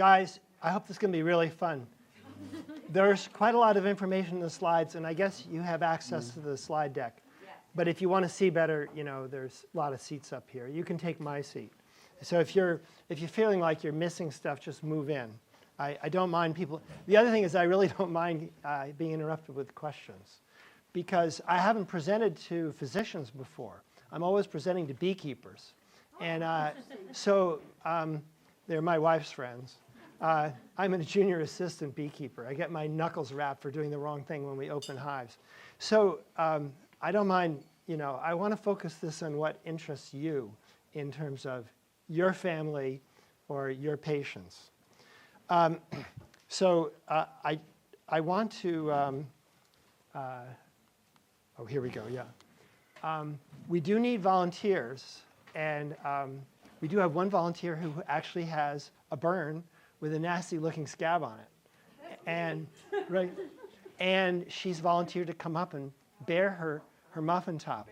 Guys, I hope this is going to be really fun. There's quite a lot of information in the slides, and I guess you have access to the slide deck. But if you want to see better, there's a lot of seats up here. You can take my seat. So if you're feeling like you're missing stuff, just move in. I don't mind people. The other thing is I really don't mind being interrupted with questions, because I haven't presented to physicians before. I'm always presenting to beekeepers. And so they're my wife's friends. I'm a junior assistant beekeeper. I get my knuckles rapped for doing the wrong thing when we open hives. So I don't mind, I want to focus this on what interests you in terms of your family or your patients. So I want to, oh, here we go, yeah. We do need volunteers, and we do have one volunteer who actually has a burn with a nasty looking scab on it. And, right, and she's volunteered to come up and bear her muffin top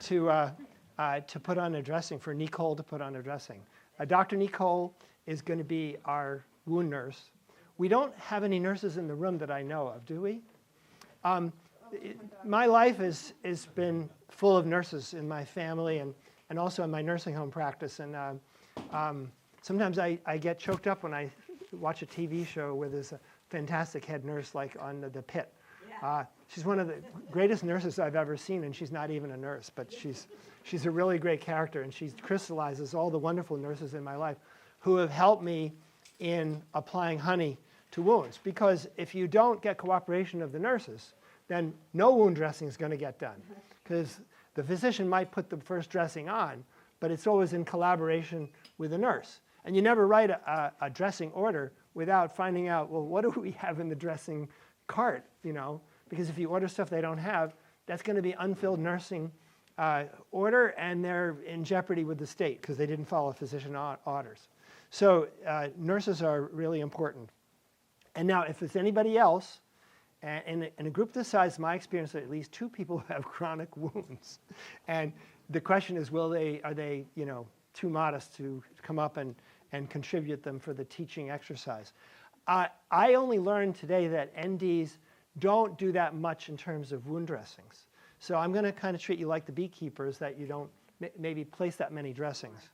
to put on a dressing, for Nicole to put on a dressing. Dr. Nicole is going to be our wound nurse. We don't have any nurses in the room that I know of, do we? My life has been full of nurses in my family and also in my nursing home practice. And sometimes I get choked up when I watch a TV show where there's a fantastic head nurse like on The Pit. She's one of the greatest nurses I've ever seen, and she's not even a nurse, but she's a really great character, and she crystallizes all the wonderful nurses in my life who have helped me in applying honey to wounds. Because if you don't get cooperation of the nurses, then no wound dressing is going to get done. Because the physician might put the first dressing on, but it's always in collaboration with the nurse. And you never write a dressing order without finding out, well, what do we have in the dressing cart, Because if you order stuff they don't have, that's going to be unfilled nursing order, and they're in jeopardy with the state because they didn't follow physician orders. So nurses are really important. And now, if it's anybody else, in a group this size, my experience, at least 2 people have chronic wounds. And the question is, are they too modest to come up and contribute them for the teaching exercise? I only learned today that NDs don't do that much in terms of wound dressings. So I'm going to kind of treat you like the beekeepers, that you don't maybe place that many dressings.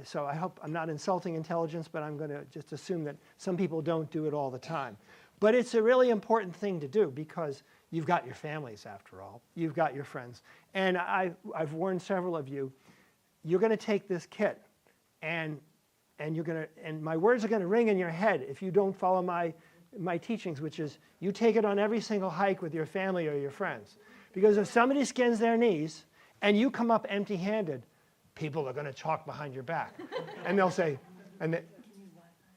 So I hope I'm not insulting intelligence, but I'm going to just assume that some people don't do it all the time. But it's a really important thing to do, because you've got your families, after all. You've got your friends. And I've warned several of you, you're going to take this kit, and my words are going to ring in your head if you don't follow my teachings, which is you take it on every single hike with your family or your friends. Because if somebody skins their knees and you come up empty-handed, people are going to talk behind your back. And they'll say,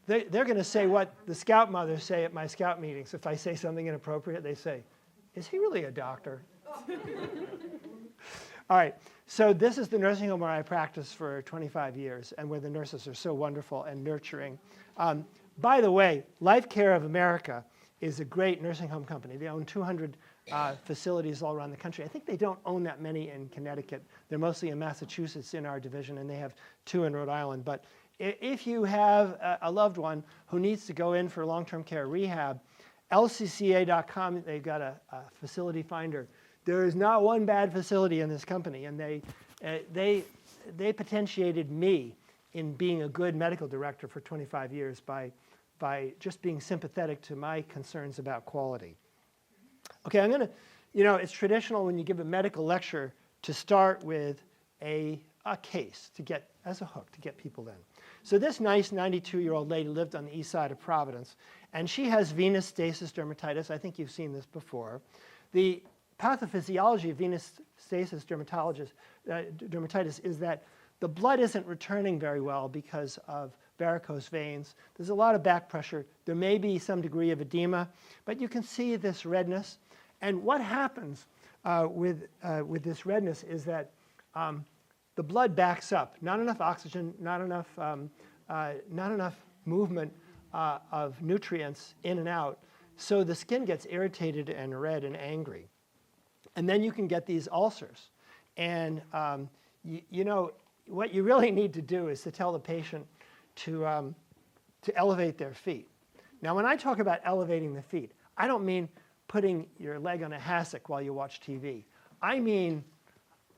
they're going to say what the scout mothers say at my scout meetings. If I say something inappropriate, they say, is he really a doctor? All right, so this is the nursing home where I practiced for 25 years, and where the nurses are so wonderful and nurturing. By the way, Life Care of America is a great nursing home company. They own 200 facilities all around the country. I think they don't own that many in Connecticut. They're mostly in Massachusetts in our division, and they have 2 in Rhode Island. But if you have a loved one who needs to go in for long-term care rehab, lcca.com, they've got a facility finder. There is not one bad facility in this company, and they potentiated me in being a good medical director for 25 years by just being sympathetic to my concerns about quality. Okay, I'm going to, it's traditional when you give a medical lecture to start with a case to get, as a hook, to get people in. So this nice 92-year-old lady lived on the east side of Providence, and she has venous stasis dermatitis. I think you've seen this before. The pathophysiology of venous stasis dermatitis is that the blood isn't returning very well because of varicose veins. There's a lot of back pressure. There may be some degree of edema, but you can see this redness. And what happens with this redness is that the blood backs up. Not enough oxygen, not enough movement of nutrients in and out. So the skin gets irritated and red and angry. And then you can get these ulcers. And what you really need to do is to tell the patient, to elevate their feet. Now, when I talk about elevating the feet, I don't mean putting your leg on a hassock while you watch TV. I mean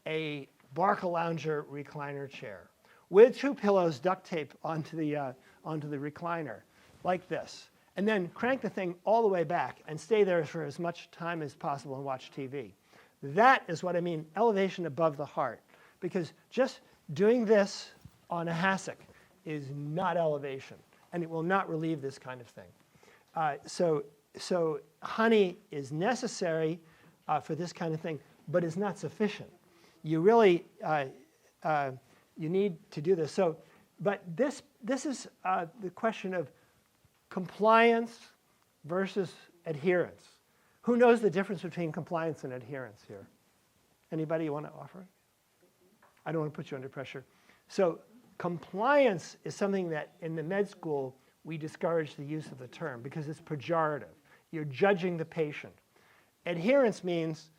a Barcalounger recliner chair with 2 pillows duct taped onto the recliner, like this. And then crank the thing all the way back and stay there for as much time as possible and watch TV. That is what I mean, elevation above the heart. Because just doing this on a hassock is not elevation, and it will not relieve this kind of thing. So honey is necessary for this kind of thing, but it's not sufficient. You really you need to do this. But this is the question of compliance versus adherence. Who knows the difference between compliance and adherence here? Anybody want to offer? I don't want to put you under pressure. So compliance is something that in the med school we discourage the use of the term because it's pejorative. You're judging the patient. Adherence means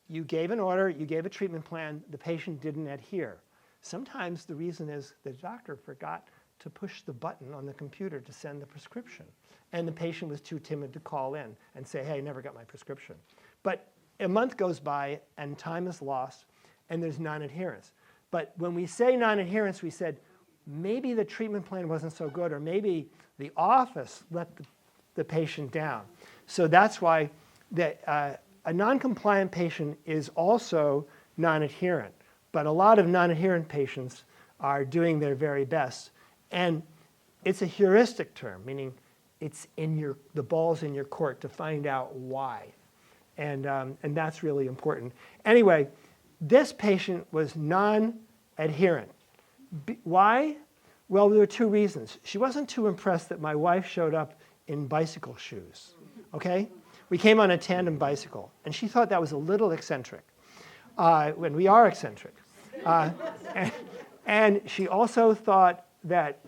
you gave an order, you gave a treatment plan, the patient didn't adhere. Sometimes the reason is the doctor forgot to push the button on the computer to send the prescription, and the patient was too timid to call in and say, hey, I never got my prescription. But a month goes by and time is lost and there's non-adherence. But when we say non-adherence, we said maybe the treatment plan wasn't so good, or maybe the office let the patient down. So that's why a non-compliant patient is also non-adherent. But a lot of non-adherent patients are doing their very best. And it's a heuristic term, meaning it's in the ball's in your court to find out why. And that's really important. Anyway, this patient was non-adherent. Why? Well, there were 2 reasons. She wasn't too impressed that my wife showed up in bicycle shoes. Okay? We came on a tandem bicycle, and she thought that was a little eccentric, when we are eccentric. And she also thought that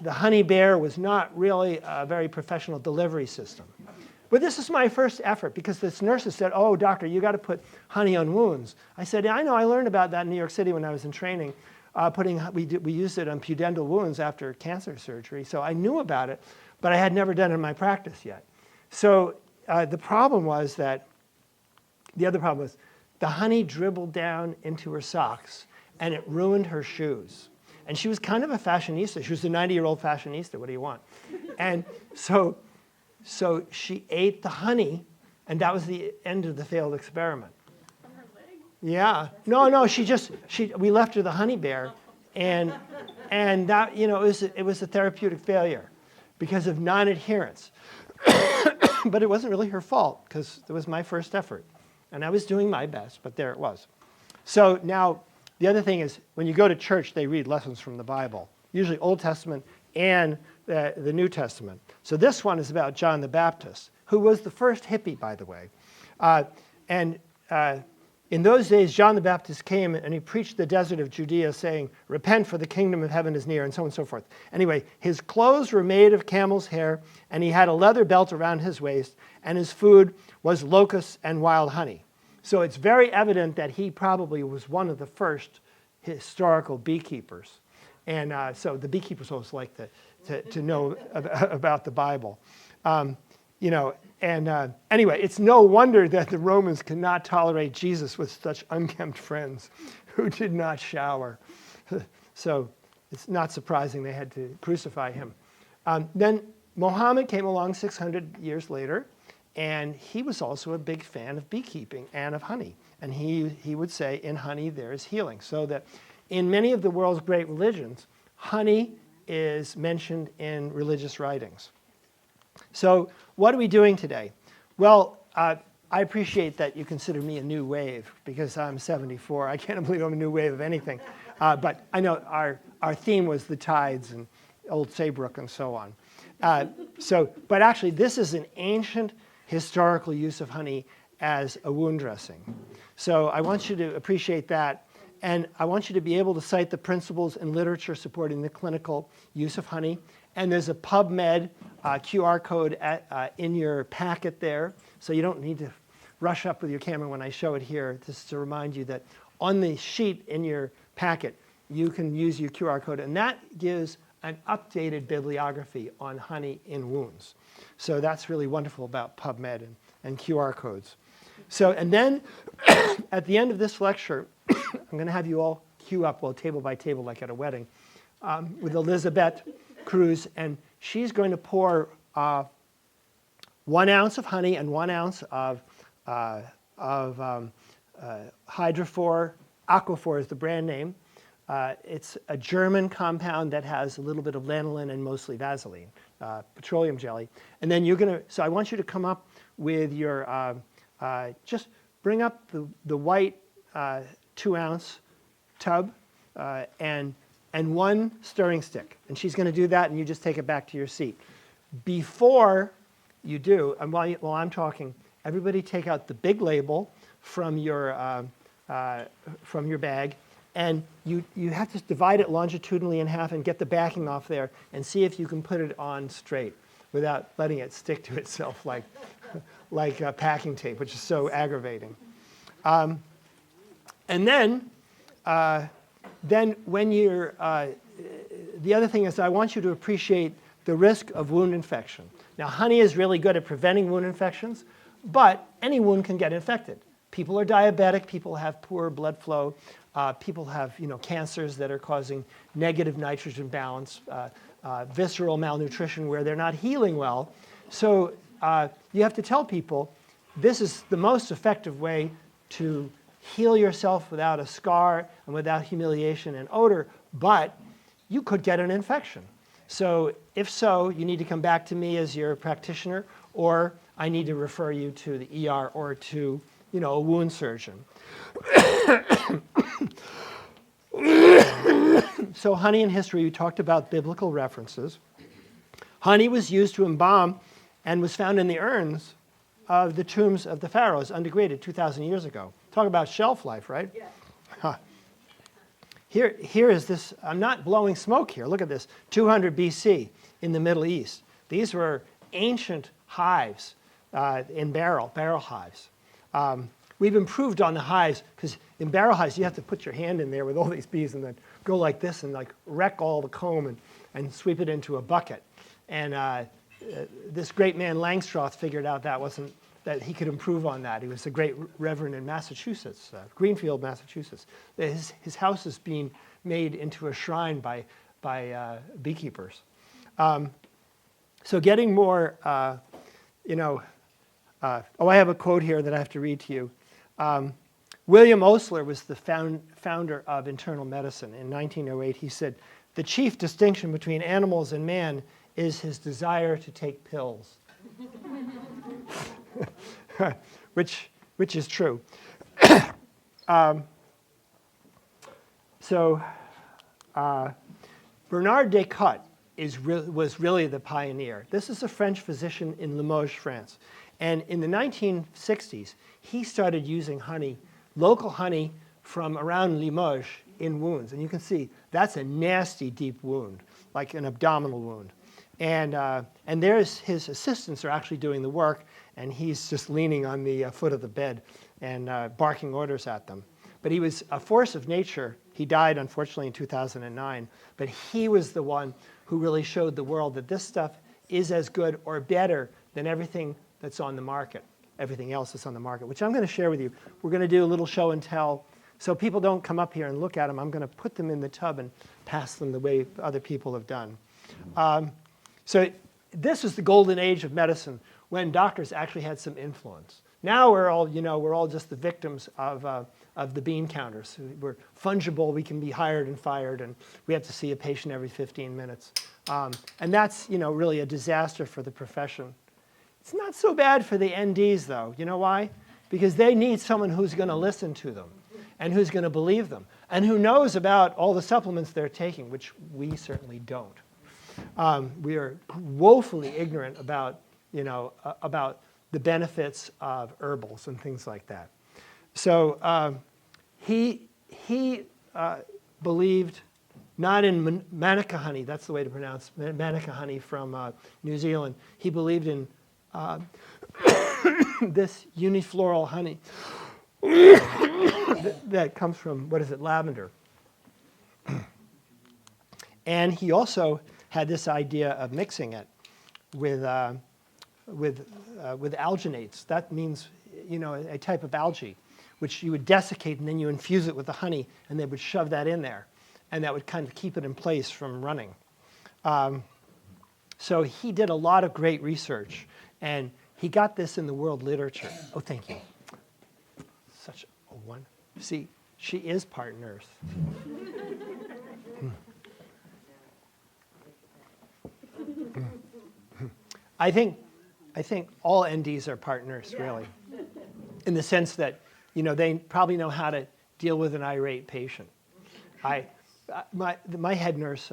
the honey bear was not really a very professional delivery system. But this is my first effort, because this nurses said, oh, doctor, you got to put honey on wounds. I said, yeah, I know, I learned about that in New York City when I was in training. We used it on pudendal wounds after cancer surgery, so I knew about it, but I had never done it in my practice yet. So the other problem was the honey dribbled down into her socks, and it ruined her shoes. And she was kind of a fashionista. She was a 90-year-old fashionista. What do you want? And so she ate the honey, and that was the end of the failed experiment. From her leg? Yeah. No, we left her the honey bear, and that, it was a therapeutic failure because of non-adherence. But it wasn't really her fault, because it was my first effort. And I was doing my best, but there it was. So now, the other thing is, when you go to church, they read lessons from the Bible, usually Old Testament and the New Testament. So this one is about John the Baptist, who was the first hippie, by the way. In those days, John the Baptist came and he preached the desert of Judea, saying, repent, for the kingdom of heaven is near, and so on and so forth. Anyway, his clothes were made of camel's hair, and he had a leather belt around his waist, and his food was locusts and wild honey. So it's very evident that he probably was one of the first historical beekeepers. And so the beekeepers always like to know about the Bible. Anyway, it's no wonder that the Romans could not tolerate Jesus with such unkempt friends who did not shower. So it's not surprising they had to crucify him. Then Muhammad came along 600 years later, and he was also a big fan of beekeeping and of honey. And he would say, in honey there is healing. So that in many of the world's great religions, honey is mentioned in religious writings. So what are we doing today? Well, I appreciate that you consider me a new wave, because I'm 74. I can't believe I'm a new wave of anything. But I know our theme was the tides and Old Saybrook and so on. But actually, this is an ancient historical use of honey as a wound dressing. So I want you to appreciate that. And I want you to be able to cite the principles and literature supporting the clinical use of honey. And there's a PubMed QR code in your packet there. So you don't need to rush up with your camera when I show it here, just to remind you that on the sheet in your packet, you can use your QR code. And that gives an updated bibliography on honey in wounds. So that's really wonderful about PubMed and QR codes. So, and then at the end of this lecture, I'm going to have you all queue up, well, table by table like at a wedding, with Elizabeth Cruz, and she's going to pour 1 ounce of honey and 1 ounce of Hydrofor. Aquaphor is the brand name. It's a German compound that has a little bit of lanolin and mostly Vaseline, petroleum jelly. And then you're going to, so I want you to come up with your, just bring up the white 2 ounce tub and 1 stirring stick. And she's going to do that, and you just take it back to your seat. Before you do, and while I'm talking, everybody take out the big label from your bag, and you have to divide it longitudinally in half and get the backing off there and see if you can put it on straight without letting it stick to itself like packing tape, which is so aggravating. And then when you're, the other thing is I want you to appreciate the risk of wound infection. Now, honey is really good at preventing wound infections, but any wound can get infected. People are diabetic, people have poor blood flow, people have cancers that are causing negative nitrogen balance, visceral malnutrition where they're not healing well. So you have to tell people this is the most effective way to heal yourself without a scar and without humiliation and odor, but you could get an infection. So if so, you need to come back to me as your practitioner, or I need to refer you to the ER or to a wound surgeon. So honey in history, we talked about biblical references. Honey was used to embalm and was found in the urns of the tombs of the pharaohs, undegraded 2,000 years ago. Talk about shelf life, right? Yeah. Huh. Here is this, I'm not blowing smoke here, look at this, 200 BC in the Middle East. These were ancient hives in barrel hives. We've improved on the hives because in barrel hives you have to put your hand in there with all these bees and then go like this and like wreck all the comb and sweep it into a bucket. And this great man Langstroth figured out that he could improve on that. He was a great reverend in Massachusetts, Greenfield, Massachusetts. His house is being made into a shrine by beekeepers. So getting more, I have a quote here that I have to read to you. William Osler was the founder of internal medicine. In 1908, he said, "The chief distinction between animals and man is his desire to take pills." which is true. Bernard Descartes was really the pioneer. This is a French physician in Limoges, France. And in the 1960s, he started using honey, local honey from around Limoges in wounds. And you can see that's a nasty, deep wound, like an abdominal wound. And there's his assistants are actually doing the work, and he's just leaning on the foot of the bed and barking orders at them. But he was a force of nature. He died, unfortunately, in 2009. But he was the one who really showed the world that this stuff is as good or better than everything that's on the market, everything else that's on the market, which I'm going to share with you. We're going to do a little show and tell. So people don't come up here and look at them. I'm going to put them in the tub and pass them the way other people have done. So this is the golden age of medicine when doctors actually had some influence. Now we're all just the victims of the bean counters. We're fungible. We can be hired and fired, and we have to see a patient every 15 minutes. And that's really a disaster for the profession. It's not so bad for the NDs, though. You know why? Because they need someone who's going to listen to them and who's going to believe them and who knows about all the supplements they're taking, which we certainly don't. We are woefully ignorant about the benefits of herbals and things like that. So he believed not in manuka honey, that's the way to pronounce manuka honey from New Zealand. He believed in this unifloral honey that comes from, lavender. And he also had this idea of mixing it with alginates. That means, a type of algae, which you would desiccate and then you infuse it with the honey, and they would shove that in there, and that would kind of keep it in place from running. So he did a lot of great research, and he got this in the world literature. Oh, thank you. Such a one. See, she is part nurse. I think all NDs are part nurse, really, in the sense that they probably know how to deal with an irate patient. My head nurse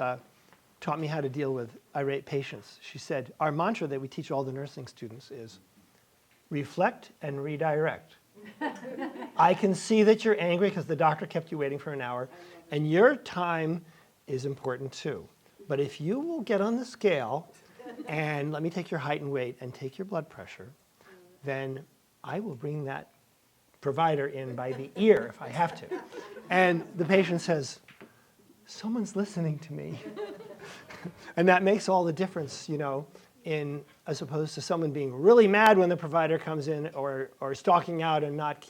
taught me how to deal with irate patients. She said, our mantra that we teach all the nursing students is reflect and redirect. I can see that you're angry because the doctor kept you waiting for an hour, and your time is important too. But if you will get on the scale and let me take your height and weight and take your blood pressure, then I will bring that provider in by the ear if I have to. And the patient says, someone's listening to me. And that makes all the difference, in as opposed to someone being really mad when the provider comes in or stalking out and not,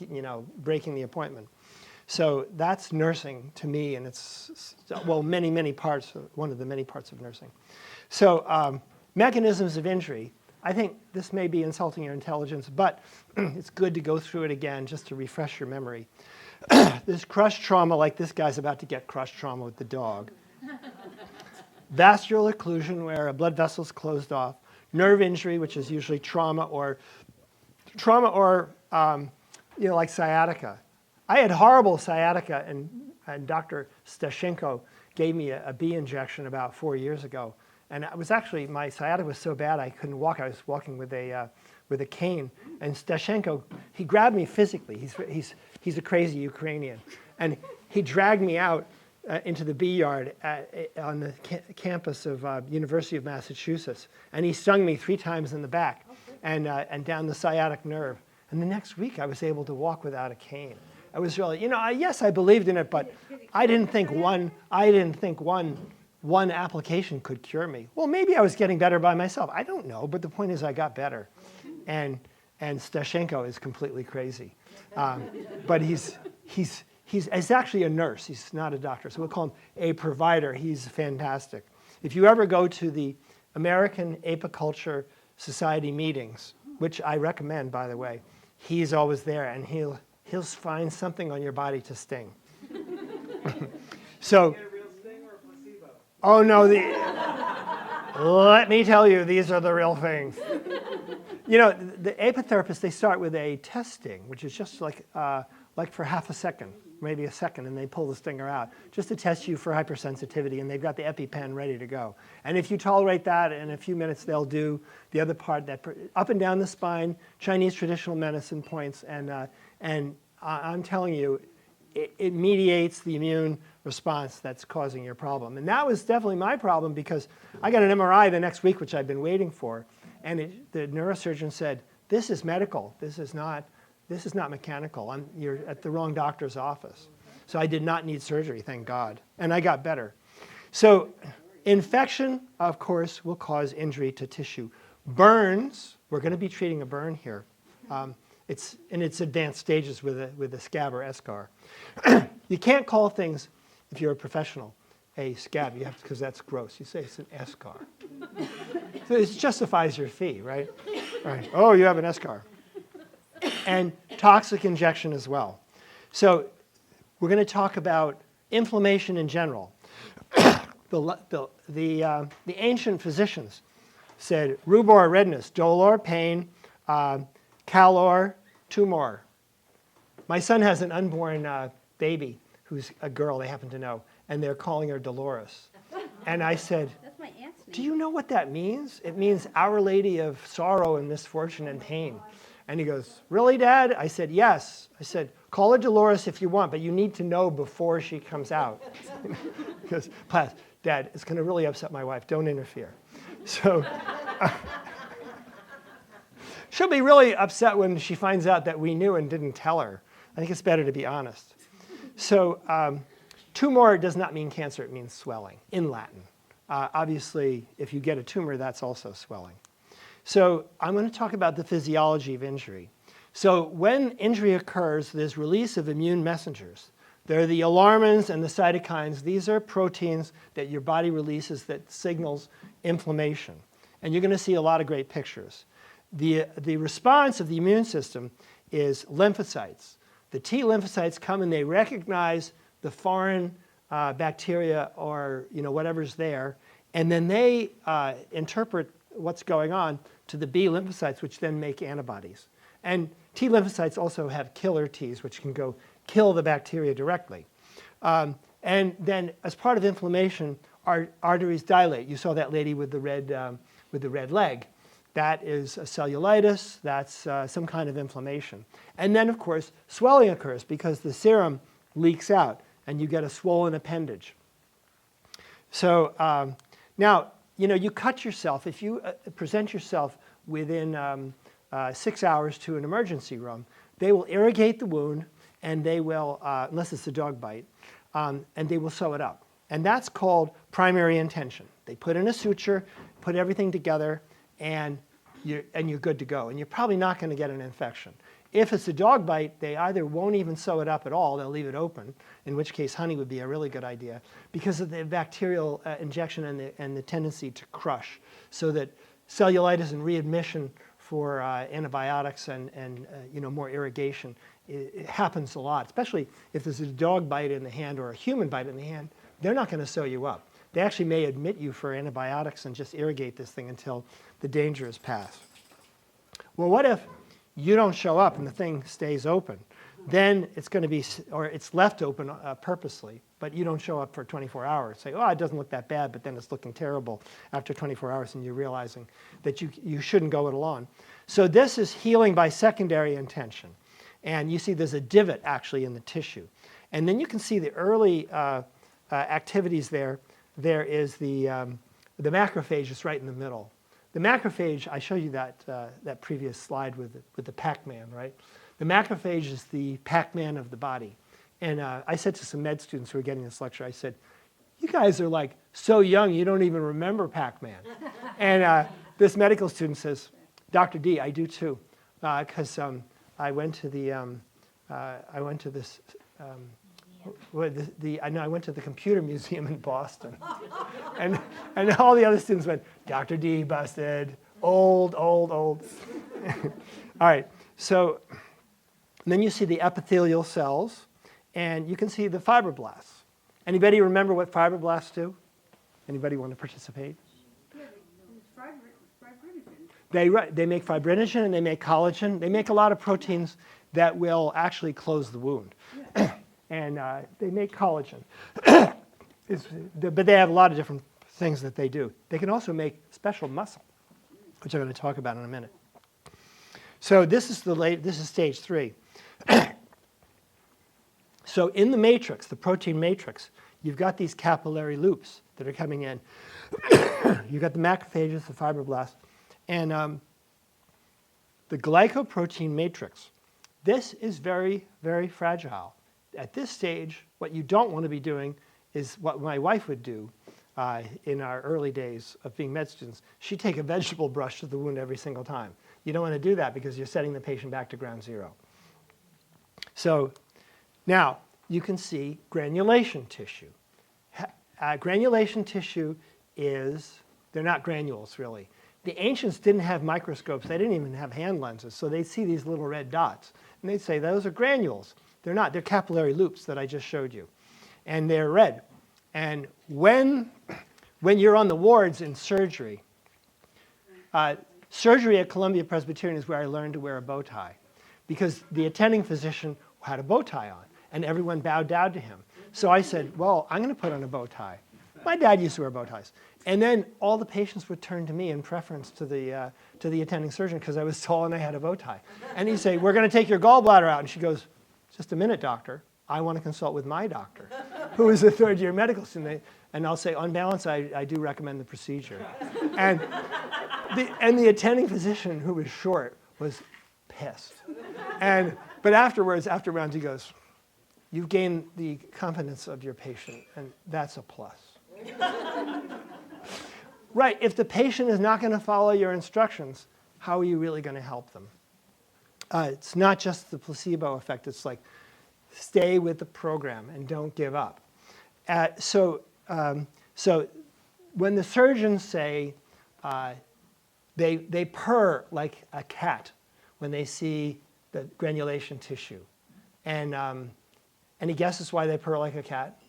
breaking the appointment. So that's nursing to me, and it's, well, many parts, one of the many parts of nursing. So mechanisms of injury. I think this may be insulting your intelligence, but it's good to go through it again just to refresh your memory. There's crush trauma, like this guy's about to get crush trauma with the dog. Vascular occlusion, where a blood vessel is closed off. Nerve injury, which is usually trauma or like sciatica. I had horrible sciatica, and Dr. Stashenko gave me a bee injection about 4 years ago. And it was actually, my sciatica was so bad I couldn't walk. I was walking with a cane. And Stashenko, he grabbed me physically. He's a crazy Ukrainian. And he dragged me out into the bee yard on the campus of University of Massachusetts. And he stung me 3 times in the back and down the sciatic nerve. And the next week I was able to walk without a cane. I was really, yes, I believed in it, but I didn't think one application could cure me. Well, maybe I was getting better by myself. I don't know, but the point is I got better. And Stashenko is completely crazy. But he's actually a nurse. He's not a doctor. So we'll call him a provider. He's fantastic. If you ever go to the American Apiculture Society meetings, which I recommend, by the way, he's always there, and he'll find something on your body to sting. So, oh no, let me tell you, these are the real things. The apotherapists, they start with a test sting, which is just like for half a second, maybe a second, and they pull the stinger out, just to test you for hypersensitivity, and they've got the EpiPen ready to go. And if you tolerate that, in a few minutes they'll do the other part, that up and down the spine, Chinese traditional medicine points, and I'm telling you, it mediates the immune response that's causing your problem. And that was definitely my problem, because I got an MRI the next week, which I'd been waiting for, and the neurosurgeon said, this is medical, this is not mechanical. You're at the wrong doctor's office. So I did not need surgery, thank God. And I got better. So infection, of course, will cause injury to tissue. Burns, we're going to be treating a burn here. It's in its advanced stages with a scab or eschar. You can't call things, if you're a professional, a scab, you have to, because that's gross. You say it's an eschar. So it justifies your fee, right? Right. Oh, you have an eschar. And toxic injection as well. So we're going to talk about inflammation in general. The ancient physicians said rubor, redness, dolor, pain, calor, tumor. My son has an unborn baby who's a girl, they happen to know, and they're calling her Dolores. And I said, that's my aunt's name. Do you know what that means? It means Our Lady of Sorrow and Misfortune and Pain. And he goes, really, Dad? I said, yes. I said, call her Dolores if you want, but you need to know before she comes out. Because, Dad, it's going to really upset my wife. Don't interfere. So she'll be really upset when she finds out that we knew and didn't tell her. I think it's better to be honest. So tumor does not mean cancer. It means swelling in Latin. Obviously, if you get a tumor, that's also swelling. So I'm going to talk about the physiology of injury. So when injury occurs, there's release of immune messengers. There are the alarmins and the cytokines. These are proteins that your body releases that signals inflammation. And you're going to see a lot of great pictures. The response of the immune system is lymphocytes. The T lymphocytes come and they recognize the foreign bacteria or whatever's there, and then they interpret what's going on to the B lymphocytes, which then make antibodies. And T lymphocytes also have killer Ts, which can go kill the bacteria directly. And then as part of inflammation, arteries dilate. You saw that lady with the red leg. That is a cellulitis. That's some kind of inflammation. And then, of course, swelling occurs because the serum leaks out, and you get a swollen appendage. So now, you cut yourself. If you present yourself within 6 hours to an emergency room, they will irrigate the wound, and they will, unless it's a dog bite, and they will sew it up. And that's called primary intention. They put in a suture, put everything together, and you're good to go. And you're probably not going to get an infection. If it's a dog bite, they either won't even sew it up at all, they'll leave it open, in which case honey would be a really good idea, because of the bacterial injection and the tendency to crush, so that cellulitis and readmission for antibiotics and more irrigation, it happens a lot, especially if there's a dog bite in the hand or a human bite in the hand. They're not going to sew you up. They actually may admit you for antibiotics and just irrigate this thing until the danger is past. Well, what if you don't show up and the thing stays open? Then it's going to be, or it's left open purposely, but you don't show up for 24 hours. Say, oh, it doesn't look that bad, but then it's looking terrible after 24 hours, and you're realizing that you shouldn't go it alone. So this is healing by secondary intention. And you see there's a divot actually in the tissue. And then you can see the early activities there. There is the macrophage is right in the middle. The macrophage, I showed you that previous slide with the Pac-Man, right? The macrophage is the Pac-Man of the body. And I said to some med students who were getting this lecture, I said, you guys are like so young you don't even remember Pac-Man. And this medical student says, Dr. D, I do too, because I went to the computer museum in Boston, and all the other students went, Dr. D busted, old. All right, so then you see the epithelial cells, and you can see the fibroblasts. Anybody remember what fibroblasts do? Anybody want to participate? They make fibrinogen and they make collagen. They make a lot of proteins that will actually close the wound. And they make collagen. But they have a lot of different things that they do. They can also make special muscle, which I'm going to talk about in a minute. So this is stage 3. So in the matrix, the protein matrix, you've got these capillary loops that are coming in. You've got the macrophages, the fibroblasts, and the glycoprotein matrix. This is very, very fragile. At this stage, what you don't want to be doing is what my wife would do in our early days of being med students. She'd take a vegetable brush to the wound every single time. You don't want to do that because you're setting the patient back to ground zero. So now you can see granulation tissue. Granulation tissue they're not granules really. The ancients didn't have microscopes. They didn't even have hand lenses. So they'd see these little red dots. And they'd say, those are granules. They're not. They're capillary loops that I just showed you. And they're red. And when you're on the wards in surgery, surgery at Columbia Presbyterian is where I learned to wear a bow tie, because the attending physician had a bow tie on, and everyone bowed down to him. So I said, well, I'm going to put on a bow tie. My dad used to wear bow ties. And then all the patients would turn to me in preference to the attending surgeon because I was tall and I had a bow tie. And he'd say, we're going to take your gallbladder out. And she goes, just a minute, doctor. I want to consult with my doctor, who is a third-year medical student. And I'll say, on balance, I do recommend the procedure. And the attending physician, who was short, was pissed. But afterwards, after rounds, he goes, you've gained the confidence of your patient, and that's a plus. Right. If the patient is not going to follow your instructions, how are you really going to help them? It's not just the placebo effect. It's like stay with the program and don't give up. So when the surgeons say they purr like a cat when they see the granulation tissue, and any guesses why they purr like a cat?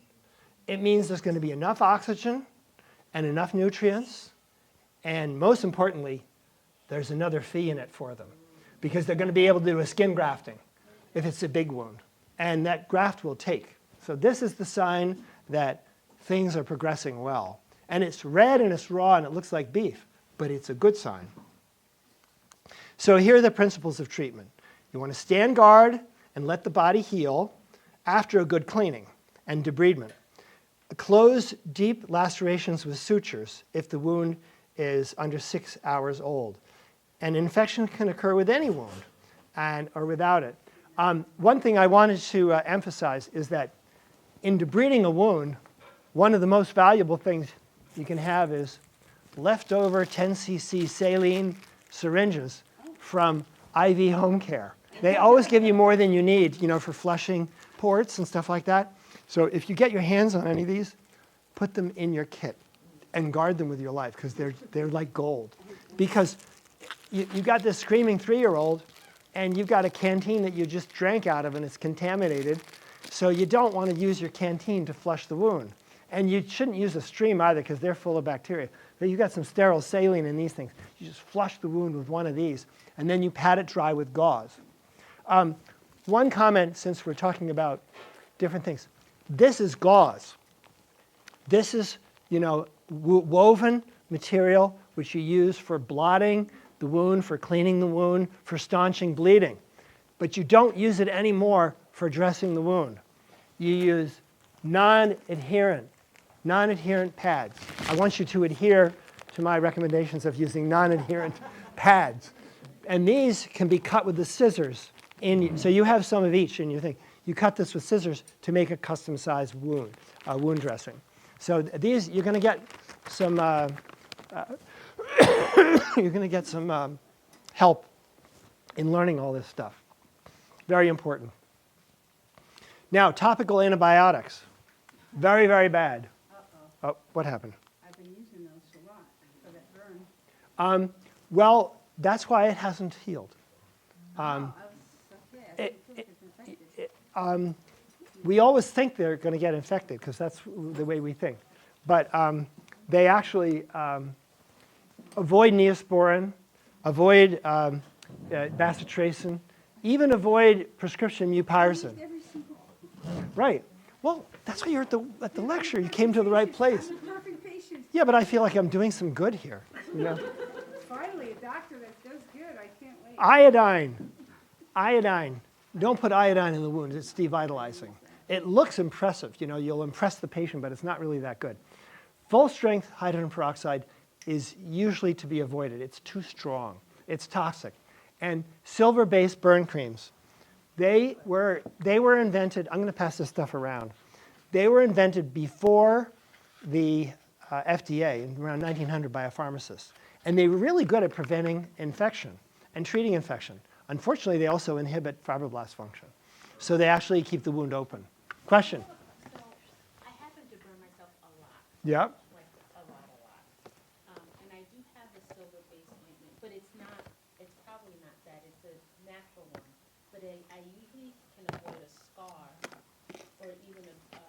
It means there's going to be enough oxygen and enough nutrients, and most importantly, there's another fee in it for them, because they're going to be able to do a skin grafting if it's a big wound, and that graft will take. So this is the sign that things are progressing well. And it's red and it's raw and it looks like beef, but it's a good sign. So here are the principles of treatment. You want to stand guard and let the body heal after a good cleaning and debridement. Close deep lacerations with sutures if the wound is under 6 hours old. An infection can occur with any wound or without it. One thing I wanted to emphasize is that in debriding a wound, one of the most valuable things you can have is leftover 10 cc saline syringes from IV home care. They always give you more than you need, for flushing ports and stuff like that. So if you get your hands on any of these, put them in your kit and guard them with your life, because they're like gold. Because you got this screaming 3-year-old, and you've got a canteen that you just drank out of and it's contaminated. So you don't want to use your canteen to flush the wound. And you shouldn't use a stream either, because they're full of bacteria. But you've got some sterile saline in these things. You just flush the wound with one of these, and then you pat it dry with gauze. One comment, since we're talking about different things. This is gauze. This is, woven material which you use for blotting the wound, for cleaning the wound, for staunching bleeding. But you don't use it anymore for dressing the wound. You use non-adherent pads. I want you to adhere to my recommendations of using non-adherent pads. And these can be cut with the scissors. So you have some of each in your thing. You cut this with scissors to make a custom-sized wound dressing. So these, you're going to get some help in learning all this stuff. Very important. Now, topical antibiotics. Very, very bad. Oh, what happened? I've been using those a lot for that burn. Well, that's why it hasn't healed. We always think they're going to get infected, because that's the way we think. But they actually avoid Neosporin, avoid bacitracin, even avoid prescription mupirocin. Right. Well, that's why you're at the lecture. You came to the right place. I'm a perfect patient. Yeah, but I feel like I'm doing some good here. Finally, a doctor that does good. I can't wait. Iodine. Don't put iodine in the wound. It's devitalizing. It looks impressive. You'll impress the patient, but it's not really that good. Full-strength hydrogen peroxide is usually to be avoided. It's too strong. It's toxic. And silver-based burn creams. They were invented. I'm going to pass this stuff around. They were invented before the FDA, around 1900, by a pharmacist. And they were really good at preventing infection and treating infection. Unfortunately, they also inhibit fibroblast function. So they actually keep the wound open. Question? So I happen to burn myself a lot. Yep. Like a lot. And I do have a silver-based ointment, but it's probably not that. It's a natural one. But I usually can avoid a scar or even an scar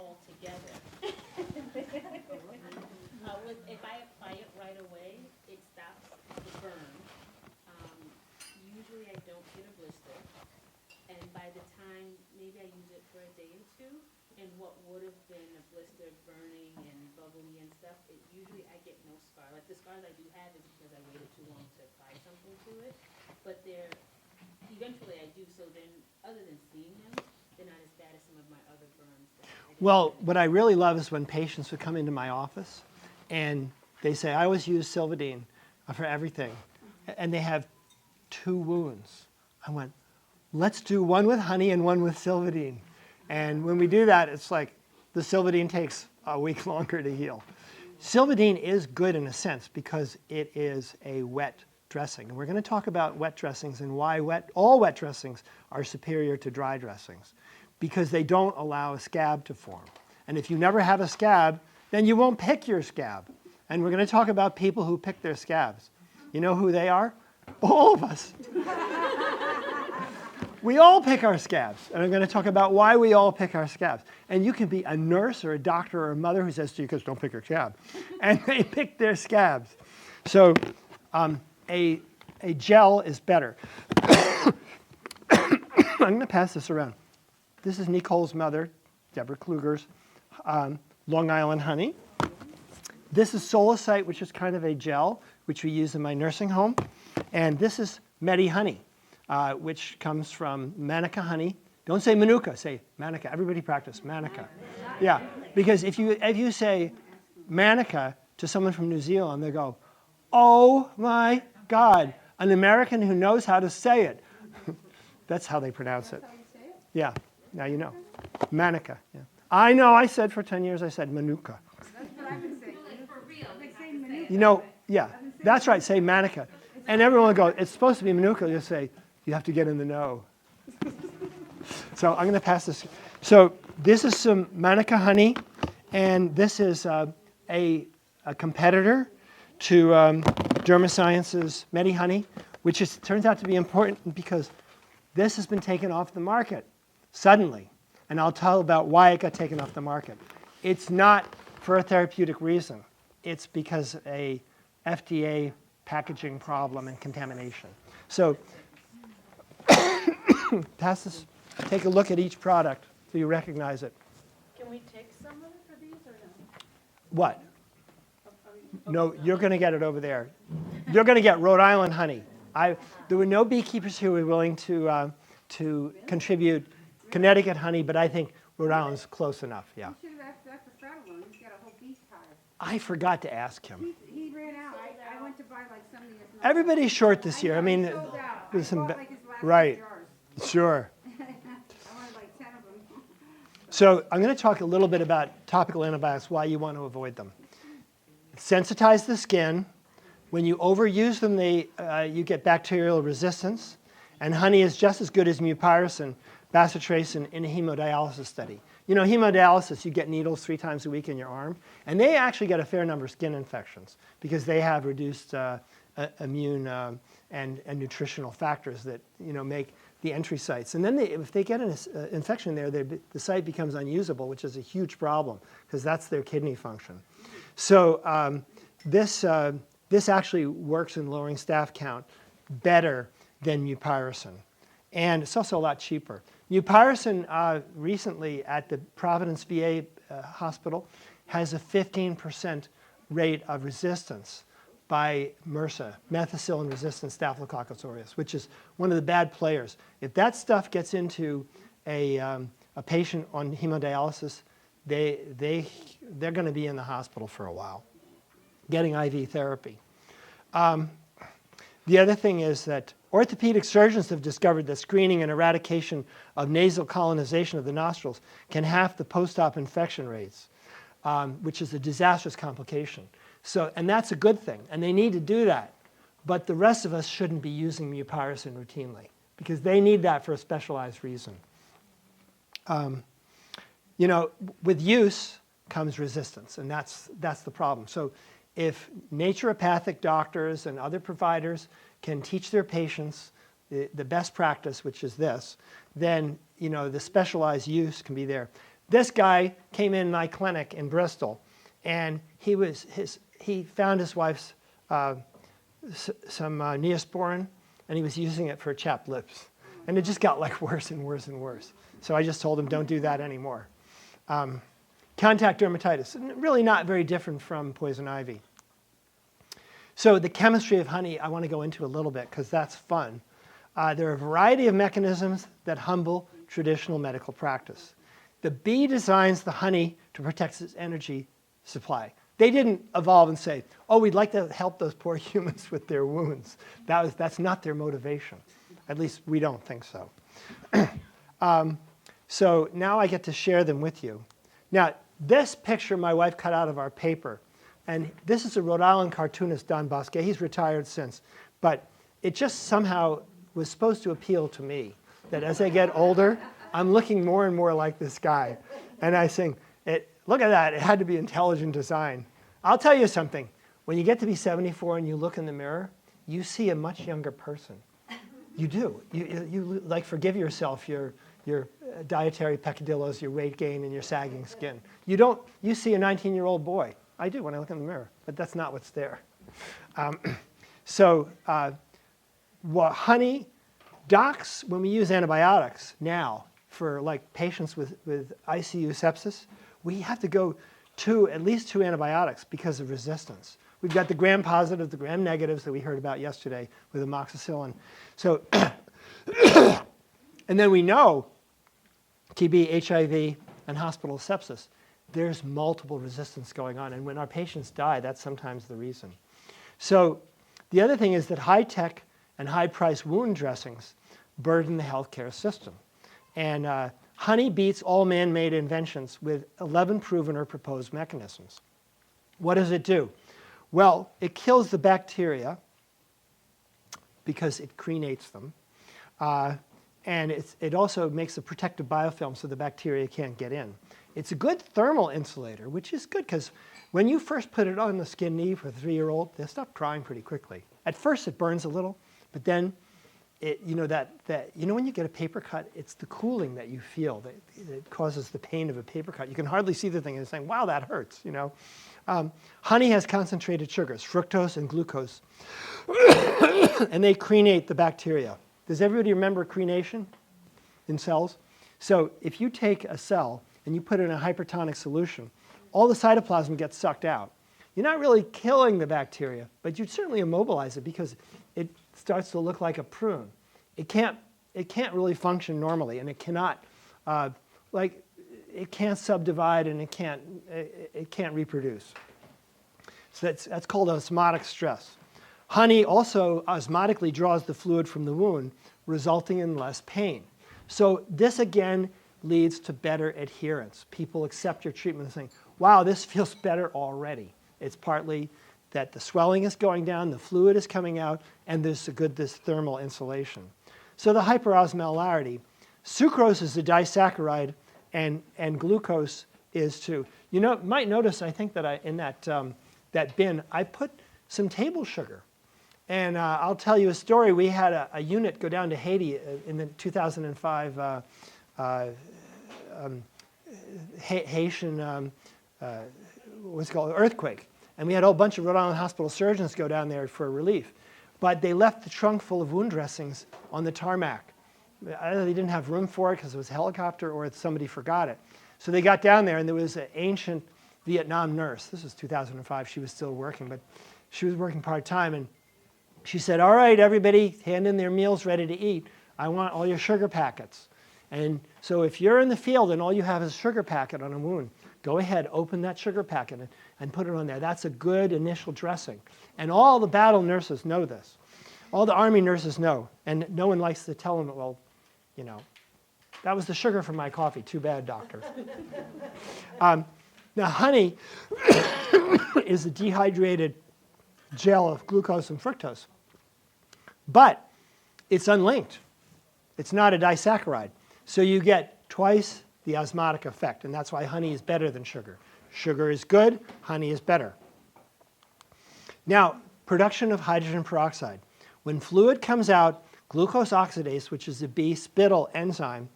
altogether. If I apply it right away, it stops the burn. Usually I don't get a blister. And by the time, maybe I use it for a day or two, and what would have been a blister burning and bubbly and stuff, usually I get no scar. Like the scars I do have is because I waited too long to apply something to it. But eventually I do, so then other than seeing them, they're not as bad as some of my other burns. Well, what I really love is when patients would come into my office and they say, I always use Silvadene for everything. And they have 2 wounds. I went, let's do one with honey and one with Silvadene. And when we do that, it's like the Silvadene takes a week longer to heal. Silvadene is good in a sense because it is a wet dressing. And we're going to talk about wet dressings and why all wet dressings are superior to dry dressings, because they don't allow a scab to form. And if you never have a scab, then you won't pick your scab. And we're going to talk about people who pick their scabs. You know who they are? All of us. We all pick our scabs. And I'm going to talk about why we all pick our scabs. And you can be a nurse or a doctor or a mother who says to you, "Kids, don't pick your scab." And they pick their scabs. So a gel is better. I'm going to pass this around. This is Nicole's mother, Deborah Kluger's Long Island honey. This is Solicite, which is kind of a gel, which we use in my nursing home. And this is Medi honey, which comes from Manuka honey. Don't say Manuka, say Manuka. Everybody practice Manuka. Yeah, because if you say Manuka to someone from New Zealand, they go, "Oh my God, an American who knows how to say it." That's how they pronounce it. That's how you say it? Yeah, now you know. Manuka. Yeah. I know, I said for 10 years, I said Manuka. That's what I've been saying. For real. I've been saying Manuka. You know, yeah, that's right, say Manuka. And everyone will go, "It's supposed to be Manuka." You say, "You have to get in the know." So I'm going to pass this. So this is some Manuka honey, and this is a competitor to Dermascience's Medi honey, which turns out to be important because this has been taken off the market suddenly. And I'll tell about why it got taken off the market. It's not for a therapeutic reason. It's because a FDA packaging problem and contamination. So pass this, take a look at each product so you recognize it. Can we take some of it for these or no? What? No, you're going to get it over there. You're going to get Rhode Island honey. There were no beekeepers who were willing to contribute Connecticut honey, but I think Rhode Island's close enough, yeah. You should have asked Dr. Fratellone. He's got a whole beef hive. I forgot to ask him. He ran out. I went to buy like something that's not. Everybody's short this year. I mean, He sold out. there's I some bought like his last right. jars. Sure. I wanted like 10 of them. So I'm going to talk a little bit about topical antibiotics, why you want to avoid them. Sensitize the skin. When you overuse them, you get bacterial resistance. And honey is just as good as mupirocin, bacitracin in a hemodialysis study. You know, hemodialysis, you get needles 3 times a week in your arm. And they actually get a fair number of skin infections because they have reduced immune and nutritional factors that make the entry sites. And then if they get an infection there, the site becomes unusable, which is a huge problem because that's their kidney function. So this actually works in lowering staph count better than mupirocin. And it's also a lot cheaper. Mupirocin recently at the Providence VA hospital has a 15% rate of resistance by MRSA, methicillin-resistant Staphylococcus aureus, which is one of the bad players. If that stuff gets into a patient on hemodialysis, they're going to be in the hospital for a while, getting IV therapy. The other thing is that orthopedic surgeons have discovered that screening and eradication of nasal colonization of the nostrils can halve the post-op infection rates, which is a disastrous complication. And that's a good thing, and they need to do that. But the rest of us shouldn't be using mupirocin routinely because they need that for a specialized reason. With use comes resistance, and that's the problem. So if naturopathic doctors and other providers can teach their patients the best practice, which is this, then the specialized use can be there. This guy came in my clinic in Bristol, and he found his wife's some Neosporin, and he was using it for chapped lips. And it just got like worse and worse and worse. So I just told him, don't do that anymore. Contact dermatitis, really not very different from poison ivy. So the chemistry of honey, I want to go into a little bit because that's fun. There are a variety of mechanisms that humble traditional medical practice. The bee designs the honey to protect its energy supply. They didn't evolve and say, "Oh, we'd like to help those poor humans with their wounds." That's not their motivation. At least we don't think so. So now I get to share them with you. Now, This picture my wife cut out of our paper. And this is a Rhode Island cartoonist, Don Bosque. He's retired since. But it just somehow was supposed to appeal to me, that as I get older, I'm looking more and more like this guy. And I think, look at that. It had to be intelligent design. I'll tell you something. When you get to be 74 and you look in the mirror, you see a much younger person. You do. You like forgive yourself your dietary peccadillos, your weight gain, and your sagging skin. You see a 19-year-old boy. I do when I look in the mirror, but that's not what's there. Honey, docs, when we use antibiotics now for like patients with ICU sepsis, we have to go to at least 2 antibiotics because of resistance. We've got the gram-positive, the gram-negatives that we heard about yesterday with amoxicillin. So, and then we know TB, HIV, and hospital sepsis. There's multiple resistance going on. And when our patients die, that's sometimes the reason. So the other thing is that high-tech and high-priced wound dressings burden the healthcare system. And honey beats all man-made inventions with 11 proven or proposed mechanisms. What does it do? Well, it kills the bacteria because it crenates them. And it also makes a protective biofilm so the bacteria can't get in. It's a good thermal insulator, which is good because when you first put it on the skin knee for a 3-year-old, they stop crying pretty quickly. At first it burns a little, but then when you get a paper cut, it's the cooling that you feel that causes the pain of a paper cut. You can hardly see the thing and saying, wow, that hurts, Honey has concentrated sugars, fructose and glucose, and they crenate the bacteria. Does everybody remember crenation in cells? So if you take a cell and you put it in a hypertonic solution, all the cytoplasm gets sucked out. You're not really killing the bacteria, but you certainly immobilize it because it starts to look like a prune. It can't really function normally, and it cannot, it can't subdivide, and it can't reproduce. So that's called osmotic stress. Honey also osmotically draws the fluid from the wound, resulting in less pain. So this again leads to better adherence. People accept your treatment and saying, wow, this feels better already. It's partly that the swelling is going down, the fluid is coming out, and there's this thermal insulation. So the hyperosmolarity. Sucrose is a disaccharide, and glucose is too. You might notice, I think that in that bin, I put some table sugar. And I'll tell you a story. We had a unit go down to Haiti in the 2005 Haitian what's called earthquake. And we had a whole bunch of Rhode Island hospital surgeons go down there for relief. But they left the trunk full of wound dressings on the tarmac. Either they didn't have room for it because it was a helicopter or somebody forgot it. So they got down there and there was an ancient Vietnam nurse. This was 2005. She was still working, but she was working part-time. And she said, all right, everybody, hand in their meals ready to eat. I want all your sugar packets. And so if you're in the field and all you have is a sugar packet on a wound, go ahead, open that sugar packet and put it on there. That's a good initial dressing. And all the battle nurses know this. All the Army nurses know. And no one likes to tell them, well, that was the sugar from my coffee. Too bad, doctor. Now, honey is a dehydrated gel of glucose and fructose. But it's unlinked. It's not a disaccharide. So you get twice the osmotic effect, and that's why honey is better than sugar. Sugar is good, honey is better. Now, production of hydrogen peroxide. When fluid comes out, glucose oxidase, which is a B-spittle enzyme,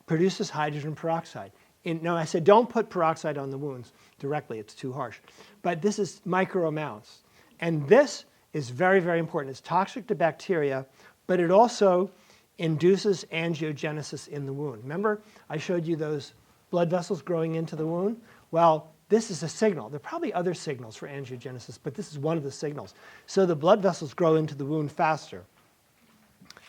produces hydrogen peroxide. No, I said don't put peroxide on the wounds directly. It's too harsh. But this is micro amounts. And this is very, very important. It's toxic to bacteria, but it also induces angiogenesis in the wound. Remember, I showed you those blood vessels growing into the wound? Well, this is a signal. There are probably other signals for angiogenesis, but this is one of the signals. So the blood vessels grow into the wound faster.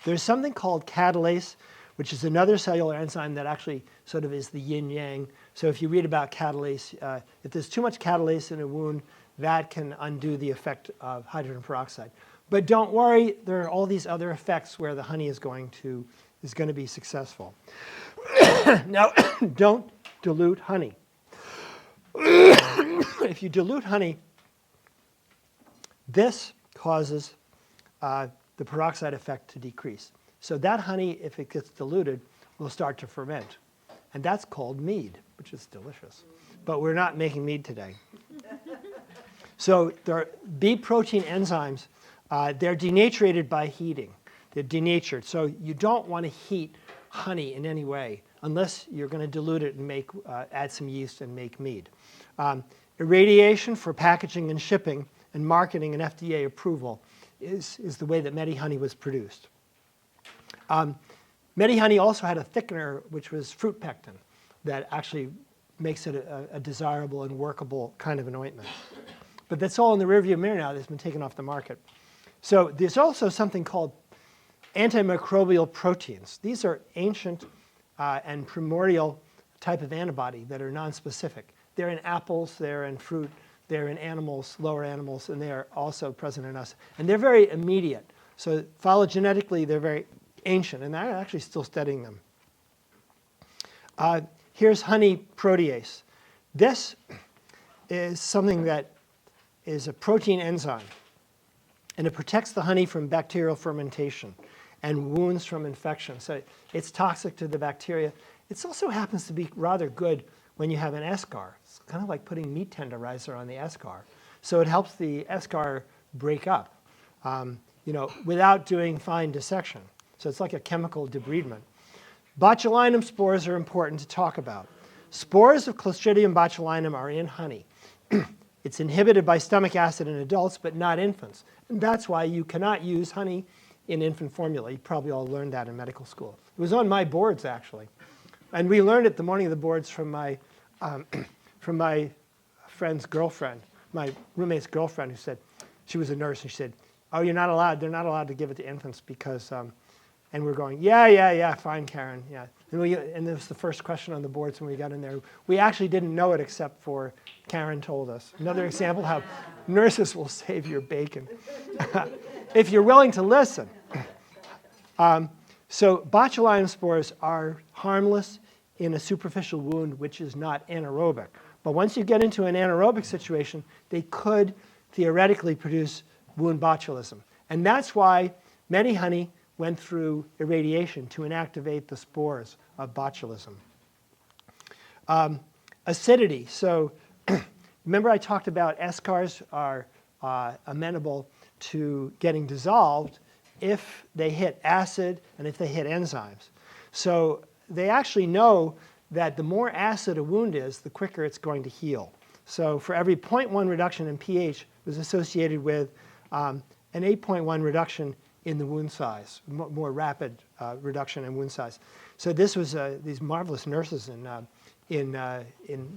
There's something called catalase, which is another cellular enzyme that actually sort of is the yin-yang. So if you read about catalase, if there's too much catalase in a wound, that can undo the effect of hydrogen peroxide. But don't worry, there are all these other effects where the honey is going to be successful. Now, don't dilute honey. if you dilute honey, this causes the peroxide effect to decrease. So that honey, if it gets diluted, will start to ferment. And that's called mead, which is delicious. But we're not making mead today. So the bee protein enzymes, they're denatured by heating. They're denatured. So you don't want to heat honey in any way unless you're going to dilute it and add some yeast and make mead. Irradiation for packaging and shipping and marketing and FDA approval is the way that Medihoney was produced. Medihoney also had a thickener, which was fruit pectin, that actually makes it a desirable and workable kind of an ointment. But that's all in the rearview mirror now. That's been taken off the market. So there's also something called antimicrobial proteins. These are ancient and primordial type of antibody that are nonspecific. They're in apples, they're in fruit, they're in animals, lower animals, and they are also present in us. And they're very immediate. So phylogenetically, they're very ancient, and I'm actually still studying them. Here's honey protease. This is something that is a protein enzyme, and it protects the honey from bacterial fermentation and wounds from infection. So it's toxic to the bacteria. It also happens to be rather good when you have an eschar. It's kind of like putting meat tenderizer on the eschar. So it helps the eschar break up, without doing fine dissection. So it's like a chemical debridement. Botulinum spores are important to talk about. Spores of Clostridium botulinum are in honey. It's inhibited by stomach acid in adults, but not infants. And that's why you cannot use honey in infant formula. You probably all learned that in medical school. It was on my boards, actually. And we learned it the morning of the boards from my friend's girlfriend, my roommate's girlfriend, who said, she was a nurse, and she said, oh, they're not allowed to give it to infants because, and we're going, yeah, fine, Karen, yeah. And it was the first question on the boards when we got in there. We actually didn't know it except for Karen told us. Another example how nurses will save your bacon if you're willing to listen. So botulinum spores are harmless in a superficial wound which is not anaerobic. But once you get into an anaerobic situation, they could theoretically produce wound botulism. And that's why Medihoney went through irradiation to inactivate the spores of botulism. Acidity. So remember I talked about eschars are amenable to getting dissolved if they hit acid and if they hit enzymes. So they actually know that the more acid a wound is, the quicker it's going to heal. So for every 0.1 reduction in pH was associated with an 8.1 reduction in the wound size, more rapid reduction in wound size. So this was these marvelous nurses in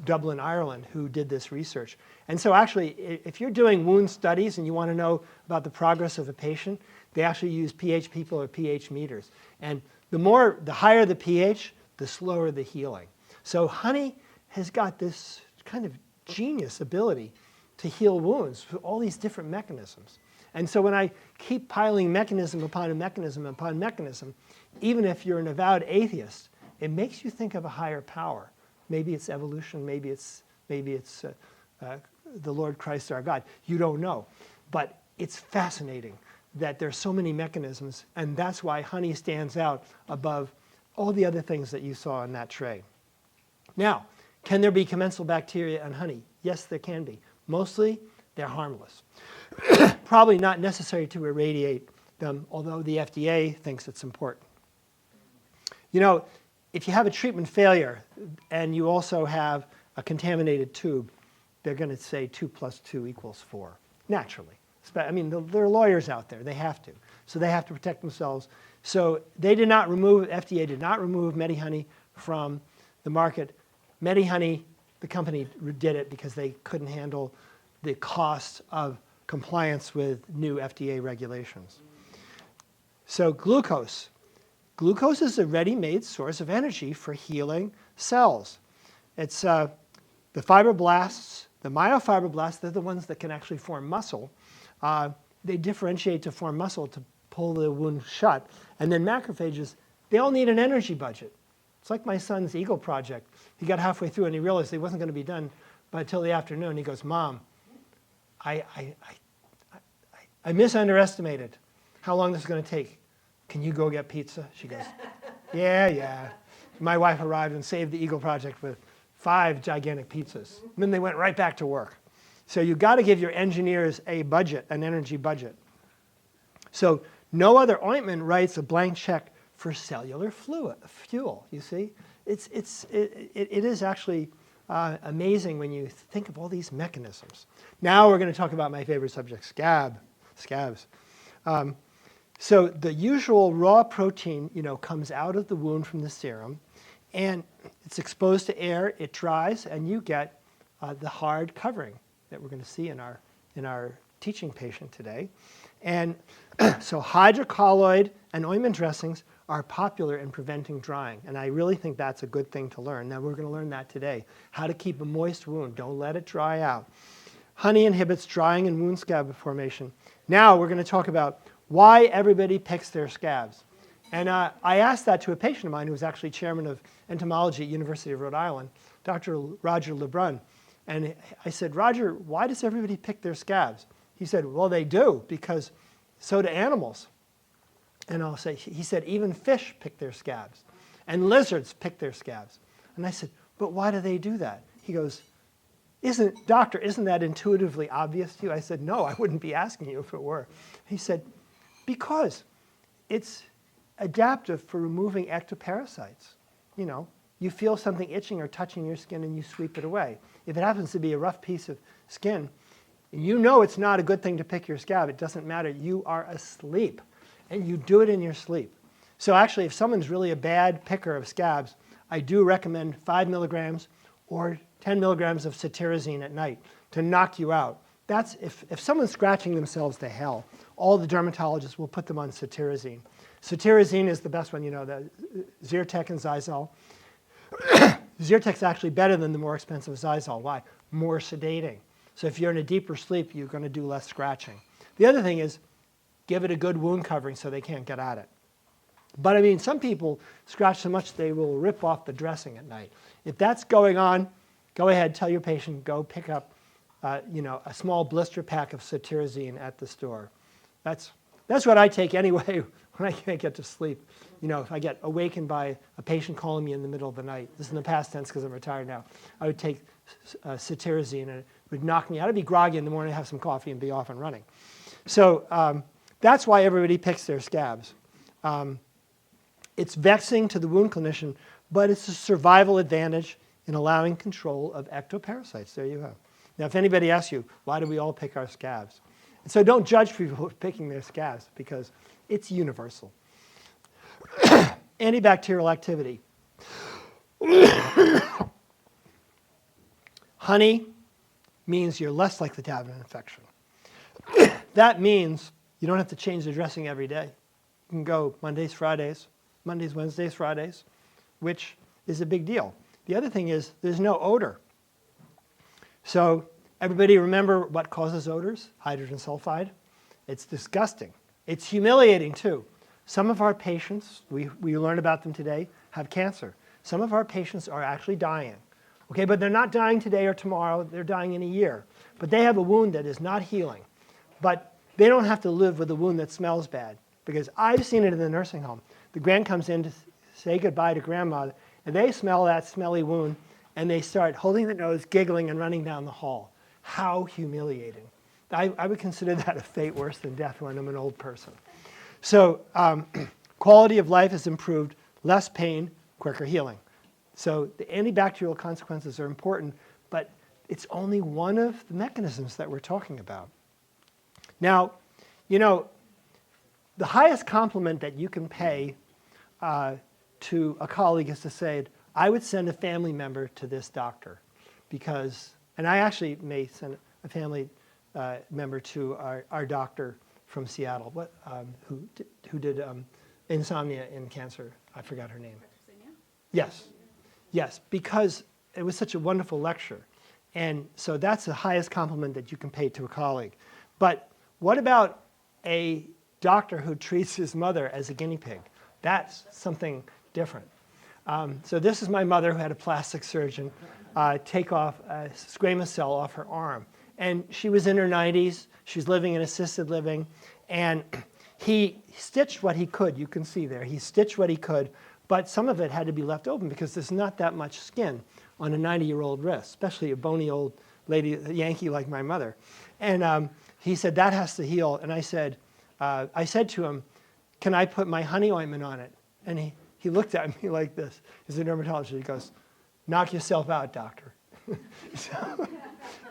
Dublin, Ireland, who did this research. And so actually, if you're doing wound studies and you want to know about the progress of a patient, they actually use pH people or pH meters. And the higher the pH, the slower the healing. So honey has got this kind of genius ability to heal wounds through all these different mechanisms. And so when I keep piling mechanism upon mechanism upon mechanism, even if you're an avowed atheist, it makes you think of a higher power. Maybe it's evolution, maybe it's the Lord Christ our God. You don't know. But it's fascinating that there's so many mechanisms, and that's why honey stands out above all the other things that you saw in that tray. Now, can there be commensal bacteria in honey? Yes, there can be. Mostly, they're harmless. Probably not necessary to irradiate them, although the FDA thinks it's important. If you have a treatment failure and you also have a contaminated tube, they're going to say 2 + 2 = 4, naturally. I mean, there are lawyers out there. They have to. So they have to protect themselves. So FDA did not remove Medihoney from the market. Medihoney, the company, did it because they couldn't handle the cost of compliance with new FDA regulations. So glucose. Glucose is a ready-made source of energy for healing cells. It's the fibroblasts, the myofibroblasts, they're the ones that can actually form muscle. They differentiate to form muscle to pull the wound shut. And then macrophages, they all need an energy budget. It's like my son's Eagle project. He got halfway through and he realized he wasn't going to be done But until the afternoon, he goes, Mom, I misunderestimated how long this is going to take. Can you go get pizza? She goes, yeah. My wife arrived and saved the Eagle Project with 5 gigantic pizzas. And then they went right back to work. So you've got to give your engineers a budget, an energy budget. So no other ointment writes a blank check for cellular fuel, you see? It is actually amazing when you think of all these mechanisms. Now we're going to talk about my favorite subject, scabs. So the usual raw protein, comes out of the wound from the serum, and it's exposed to air, it dries, and you get the hard covering that we're going to see in our teaching patient today. And so hydrocolloid and ointment dressings are popular in preventing drying, and I really think that's a good thing to learn. Now we're going to learn that today, how to keep a moist wound. Don't let it dry out. Honey inhibits drying and wound scab formation. Now we're going to talk about why everybody picks their scabs. And I asked that to a patient of mine who was actually chairman of entomology at University of Rhode Island, Dr. Roger Lebrun. And I said, Roger, why does everybody pick their scabs? He said, well, they do, because so do animals. And he said, even fish pick their scabs, and lizards pick their scabs. And I said, but why do they do that? He goes, Doctor, isn't that intuitively obvious to you? I said, no, I wouldn't be asking you if it were. He said, because it's adaptive for removing ectoparasites. You feel something itching or touching your skin and you sweep it away. If it happens to be a rough piece of skin, it's not a good thing to pick your scab. It doesn't matter. You are asleep, and you do it in your sleep. So actually, if someone's really a bad picker of scabs, I do recommend 5 milligrams or 10 milligrams of cetirizine at night to knock you out. That's if someone's scratching themselves to hell, all the dermatologists will put them on cetirizine. Cetirizine is the best one, the Zyrtec and Zysol. Zyrtec's actually better than the more expensive Zysol. Why? More sedating. So if you're in a deeper sleep, you're going to do less scratching. The other thing is, give it a good wound covering so they can't get at it. But some people scratch so much they will rip off the dressing at night. If that's going on, go ahead, tell your patient, go pick up a small blister pack of cetirizine at the store. That's what I take anyway when I can't get to sleep. If I get awakened by a patient calling me in the middle of the night, this is in the past tense because I'm retired now, I would take cetirizine and it would knock me out. I'd be groggy in the morning, have some coffee, and be off and running. So that's why everybody picks their scabs. It's vexing to the wound clinician, but it's a survival advantage in allowing control of ectoparasites. There you have. Now, if anybody asks you, why do we all pick our scabs? And so don't judge people for picking their scabs, because it's universal. Antibacterial activity. Honey means you're less likely to have an infection. That means you don't have to change the dressing every day. You can go Mondays, Wednesdays, Fridays, which is a big deal. The other thing is there's no odor. So everybody remember what causes odors? Hydrogen sulfide. It's disgusting. It's humiliating too. Some of our patients, we learned about them today, have cancer. Some of our patients are actually dying. Okay, but they're not dying today or tomorrow, they're dying in a year. But they have a wound that is not healing. But they don't have to live with a wound that smells bad, because I've seen it in the nursing home. The grand comes in to say goodbye to grandma, and they smell that smelly wound, and they start holding the nose, giggling, and running down the hall. How humiliating. I would consider that a fate worse than death when I'm an old person. So quality of life is improved, less pain, quicker healing. So the antibacterial consequences are important, but it's only one of the mechanisms that we're talking about. Now, the highest compliment that you can pay to a colleague is to say, I would send a family member to this doctor, and I actually may send a family member to our doctor from Seattle, who did insomnia in cancer. I forgot her name. Yes, because it was such a wonderful lecture. And so that's the highest compliment that you can pay to a colleague. But what about a doctor who treats his mother as a guinea pig? That's something different. So this is my mother, who had a plastic surgeon take off a squamous cell off her arm. And she was in her 90s. She was living in assisted living. And he stitched what he could. You can see there. He stitched what he could. But some of it had to be left open because there's not that much skin on a 90-year-old wrist, especially a bony old lady, a Yankee like my mother. And he said, that has to heal. And I said to him, can I put my honey ointment on it? And he looked at me like this. He's a dermatologist. He goes, knock yourself out, doctor.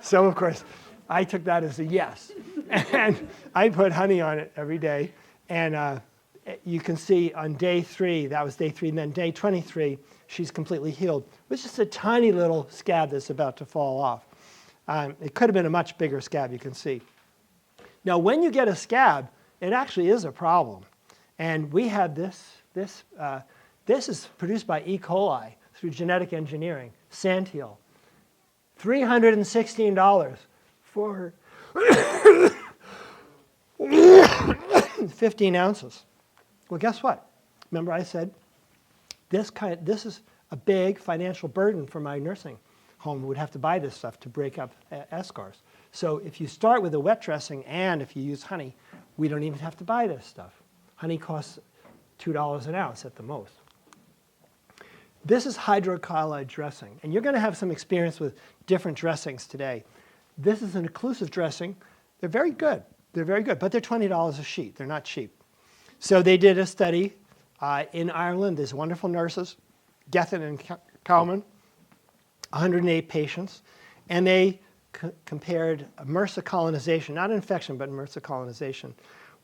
So, of course, I took that as a yes. And I put honey on it every day. And you can see on day 3, that was day 3, and then day 23, she's completely healed. It was just a tiny little scab that's about to fall off. It could have been a much bigger scab, you can see. Now, when you get a scab, it actually is a problem. And we had this is produced by E. coli through genetic engineering, Sandhill. $316 for 15 ounces. Well, guess what? Remember I said this is a big financial burden for my nursing home. We would have to buy this stuff to break up eschars. So if you start with a wet dressing and if you use honey, we don't even have to buy this stuff. Honey costs $2 an ounce at the most. This is hydrocolloid dressing, and you're going to have some experience with different dressings today. This is an occlusive dressing. They're very good. They're very good, but they're $20 a sheet. They're not cheap. So they did a study in Ireland. There's wonderful nurses, Gethin and Cowman, 108 patients, and they compared MRSA colonization, not infection, but MRSA colonization,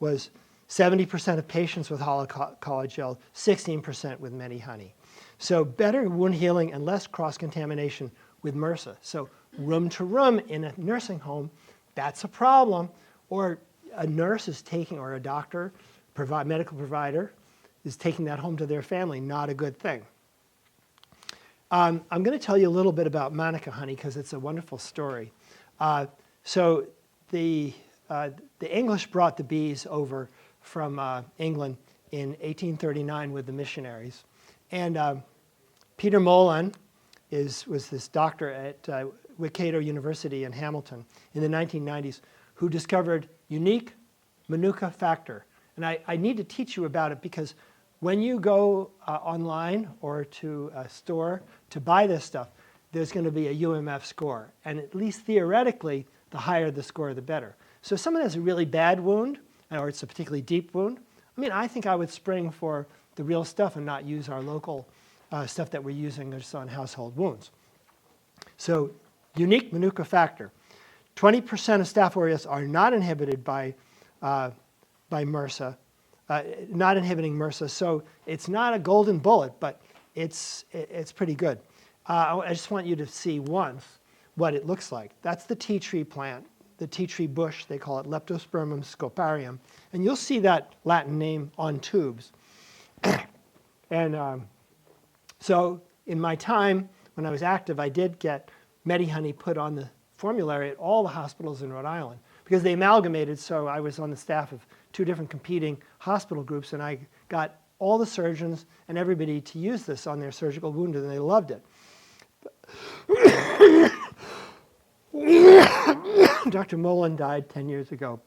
was 70% of patients with hydrocolloid gel, 16% with Medi-Honey. So better wound healing and less cross-contamination with MRSA. So room to room in a nursing home, that's a problem. Or a nurse is taking, or a doctor, medical provider, is taking that home to their family, not a good thing. I'm going to tell you a little bit about Manuka honey because it's a wonderful story. So the English brought the bees over from England in 1839 with the missionaries. And Peter Molan was this doctor at Waikato University in Hamilton in the 1990s who discovered unique Manuka factor. And I need to teach you about it because when you go online or to a store to buy this stuff, there's going to be a UMF score. And at least theoretically, the higher the score, the better. So if someone has a really bad wound, or it's a particularly deep wound, I think I would spring for the real stuff and not use our local stuff that we're using just on household wounds. So unique Manuka factor. 20% of Staph aureus are not inhibited by MRSA, not inhibiting MRSA. So it's not a golden bullet, but it's pretty good. I just want you to see once what it looks like. That's the tea tree plant, the tea tree bush. They call it Leptospermum scoparium. And you'll see that Latin name on tubes. And so in my time, when I was active, I did get Medi-Honey put on the formulary at all the hospitals in Rhode Island because they amalgamated. So I was on the staff of 2 different competing hospital groups, and I got all the surgeons and everybody to use this on their surgical wounded, and they loved it. Dr. Molan died 10 years ago,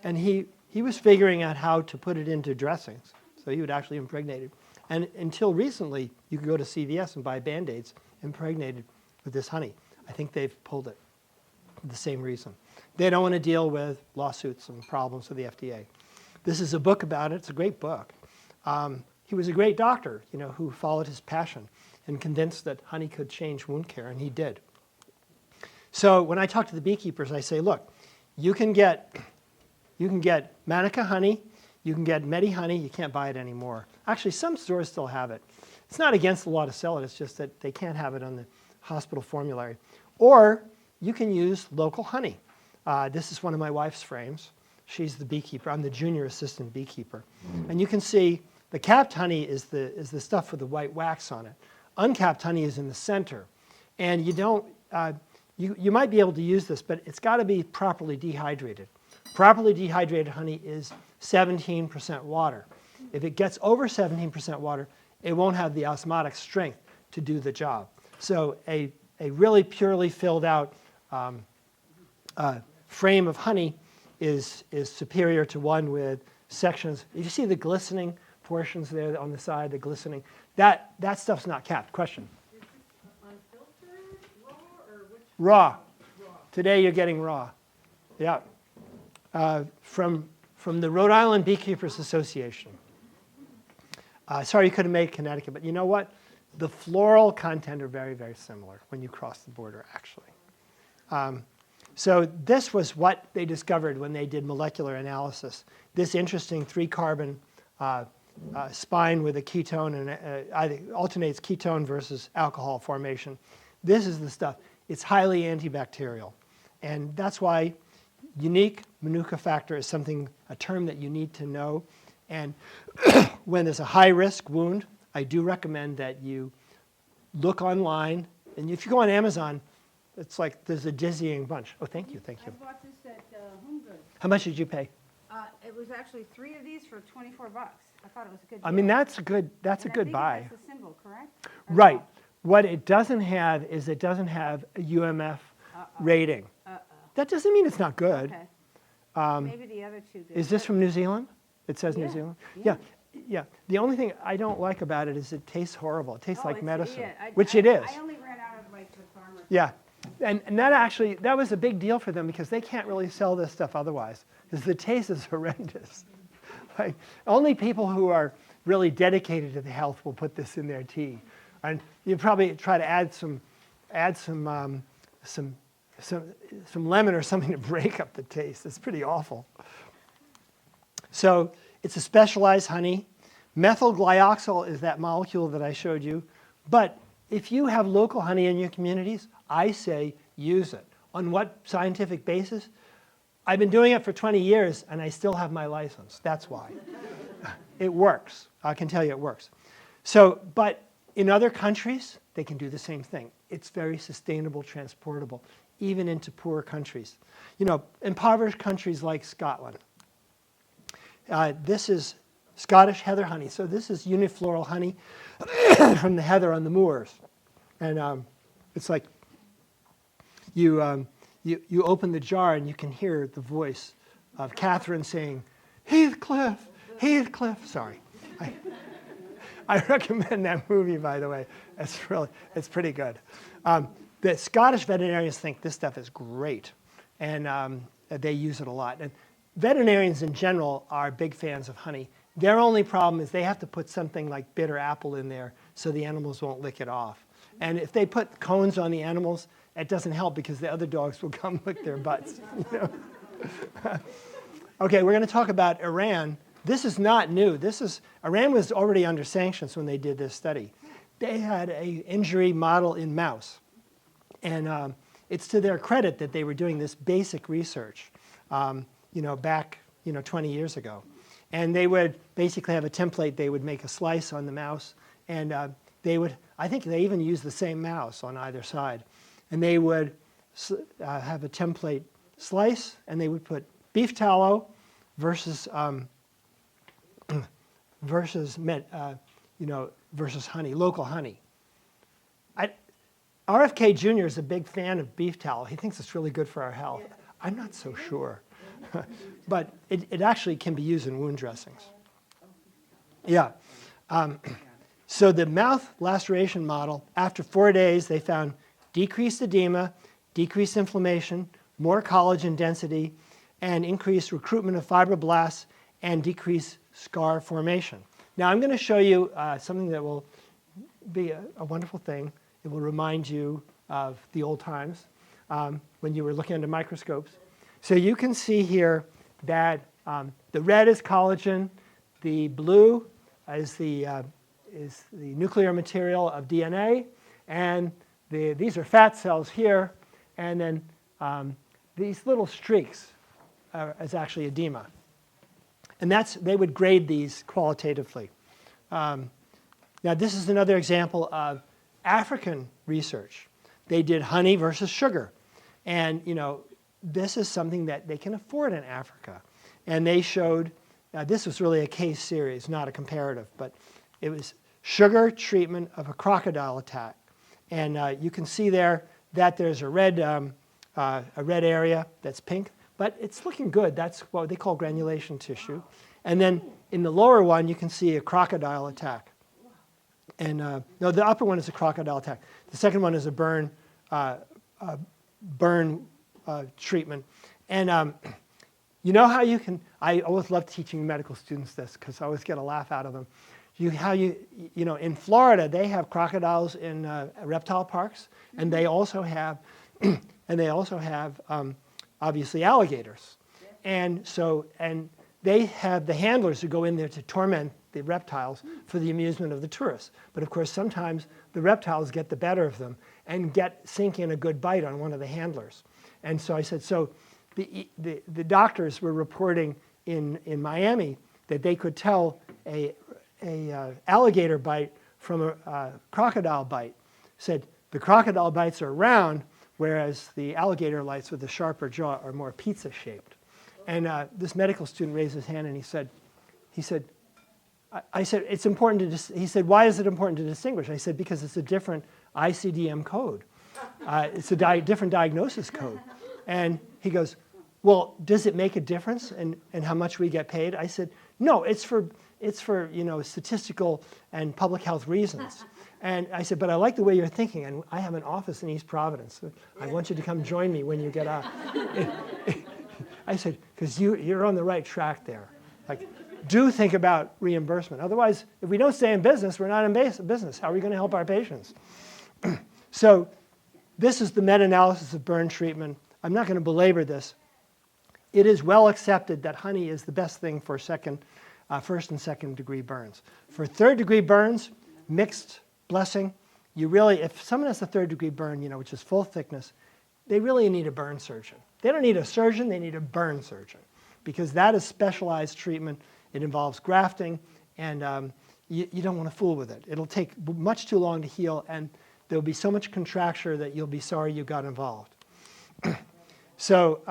and he was figuring out how to put it into dressings. So he would actually impregnate it. And until recently, you could go to CVS and buy Band-Aids impregnated with this honey. I think they've pulled it for the same reason. They don't want to deal with lawsuits and problems with the FDA. This is a book about it. It's a great book. He was a great doctor, who followed his passion and convinced that honey could change wound care, and he did. So when I talk to the beekeepers, I say, look, you can get Manuka honey, you can get Medi-Honey, you can't buy it anymore. Actually, some stores still have it. It's not against the law to sell it, it's just that they can't have it on the hospital formulary. Or you can use local honey. This is one of my wife's frames. She's the beekeeper. I'm the junior assistant beekeeper. And you can see the capped honey is the stuff with the white wax on it. Uncapped honey is in the center. And you might be able to use this, but it's got to be properly dehydrated. Properly dehydrated honey is 17% water. If it gets over 17% water, it won't have the osmotic strength to do the job. So a a really purely filled out frame of honey is superior to one with sections. You see the glistening portions there on the side, the glistening. That stuff's not capped. Question? Is this unfiltered, raw, or which? Raw. Raw. Today you're getting raw. Yeah. From the Rhode Island Beekeepers Association. Sorry you couldn't make Connecticut, but you know what? The floral content are very, very similar when you cross the border, actually. So this was what they discovered when they did molecular analysis. This interesting 3-carbon spine with a ketone and either alternates ketone versus alcohol formation. This is the stuff. It's highly antibacterial. And that's why unique Manuka factor is a term that you need to know. And when there's a high-risk wound, I do recommend that you look online. And if you go on Amazon, it's like there's a dizzying bunch. Oh, thank you, thank I you. bought this at Home Goods. How much did you pay? It was actually 3 of these for $24. I thought it was a good deal. I mean, that's a good And I buy. think it has the symbol, correct? Or Right. no? What it doesn't have is it doesn't have a UMF rating. That doesn't mean it's not good. Okay. Maybe the other two did. Is this from New Zealand? It says New Yeah, Zealand? yeah. Yeah. The only thing I don't like about it is it tastes horrible. It tastes Oh, like it's- medicine, yeah, which it is. I only ran out of like the farmer's. Yeah. And that was a big deal for them because they can't really sell this stuff otherwise because the taste is horrendous. Like, only people who are really dedicated to the health will put this in their tea. And you probably try to add some lemon or something to break up the taste. It's pretty awful. So it's a specialized honey. Methyl glyoxal is that molecule that I showed you. But if you have local honey in your communities, I say use it. On what scientific basis? I've been doing it for 20 years and I still have my license. That's why. It works. I can tell you it works. So, but in other countries, they can do the same thing. It's very sustainable, transportable, even into poor countries. You know, impoverished countries like Scotland. This is Scottish heather honey. So this is unifloral honey from the heather on the moors. And it's like you open the jar and you can hear the voice of Catherine saying, Heathcliff, Heathcliff. Sorry. I recommend that movie, by the way. It's pretty good. The Scottish veterinarians think this stuff is great, and they use it a lot. And veterinarians in general are big fans of honey. Their only problem is they have to put something like bitter apple in there so the animals won't lick it off. And if they put cones on the animals, it doesn't help because the other dogs will come lick their butts. You know? Okay, we're going to talk about Iran. This is not new. Iran was already under sanctions when they did this study. They had an injury model in mouse. And it's to their credit that they were doing this basic research back 20 years ago. And they would basically have a template. They would make a slice on the mouse. And I think they even used the same mouse on either side. And they would have a template slice, and they would put beef tallow versus honey, local honey. RFK Jr. is a big fan of beef tallow. He thinks it's really good for our health. I'm not so sure. But it actually can be used in wound dressings. Yeah. So the mouth laceration model, after 4 days, they found decreased edema, decreased inflammation, more collagen density, and increased recruitment of fibroblasts, and decreased scar formation. Now I'm going to show you something that will be a wonderful thing. It will remind you of the old times when you were looking under microscopes. So you can see here that the red is collagen, the blue is the nuclear material of DNA, and these are fat cells here, and then these little streaks is actually edema. And they would grade these qualitatively. Now this is another example of African research. They did honey versus sugar. And this is something that they can afford in Africa. And they showed, this was really a case series, not a comparative, but it was sugar treatment of a crocodile attack. And you can see there that there's a red area that's pink, but it's looking good. That's what they call granulation tissue. And then in the lower one, you can see a crocodile attack. And no, the upper one is a crocodile attack. The second one is a burn treatment. And you know how you can, I always love teaching medical students this because I always get a laugh out of them. You know, in Florida, they have crocodiles in reptile parks, and they also have, obviously alligators. And so, and they have the handlers who go in there to torment the reptiles for the amusement of the tourists. But of course, sometimes the reptiles get the better of them and sink in a good bite on one of the handlers. And so I said, so the doctors were reporting in Miami that they could tell a alligator bite from a crocodile bite. Said the crocodile bites are round, whereas the alligator bites with the sharper jaw are more pizza shaped. And this medical student raised his hand and he said, I said, it's important to, he said, why is it important to distinguish? I said, because it's a different ICD-10 code. It's a different diagnosis code. And he goes, well, does it make a difference in how much we get paid? I said, no, it's for you know, statistical and public health reasons. And I said, but I like the way you're thinking, and I have an office in East Providence. So I want you to come join me when you get out. I said, because you're on the right track there. Like, do think about reimbursement. Otherwise, if we don't stay in business, we're not in business. How are we going to help our patients? So this is the meta-analysis of burn treatment. I'm not going to belabor this. It is well accepted that honey is the best thing for first and second degree burns. For third degree burns, mixed blessing. You really, if someone has a third degree burn, you know, which is full thickness, they really need a burn surgeon. They don't need a surgeon, they need a burn surgeon, because that is specialized treatment. It involves grafting, and you don't want to fool with it. It'll take much too long to heal, and there'll be so much contracture that you'll be sorry you got involved. So,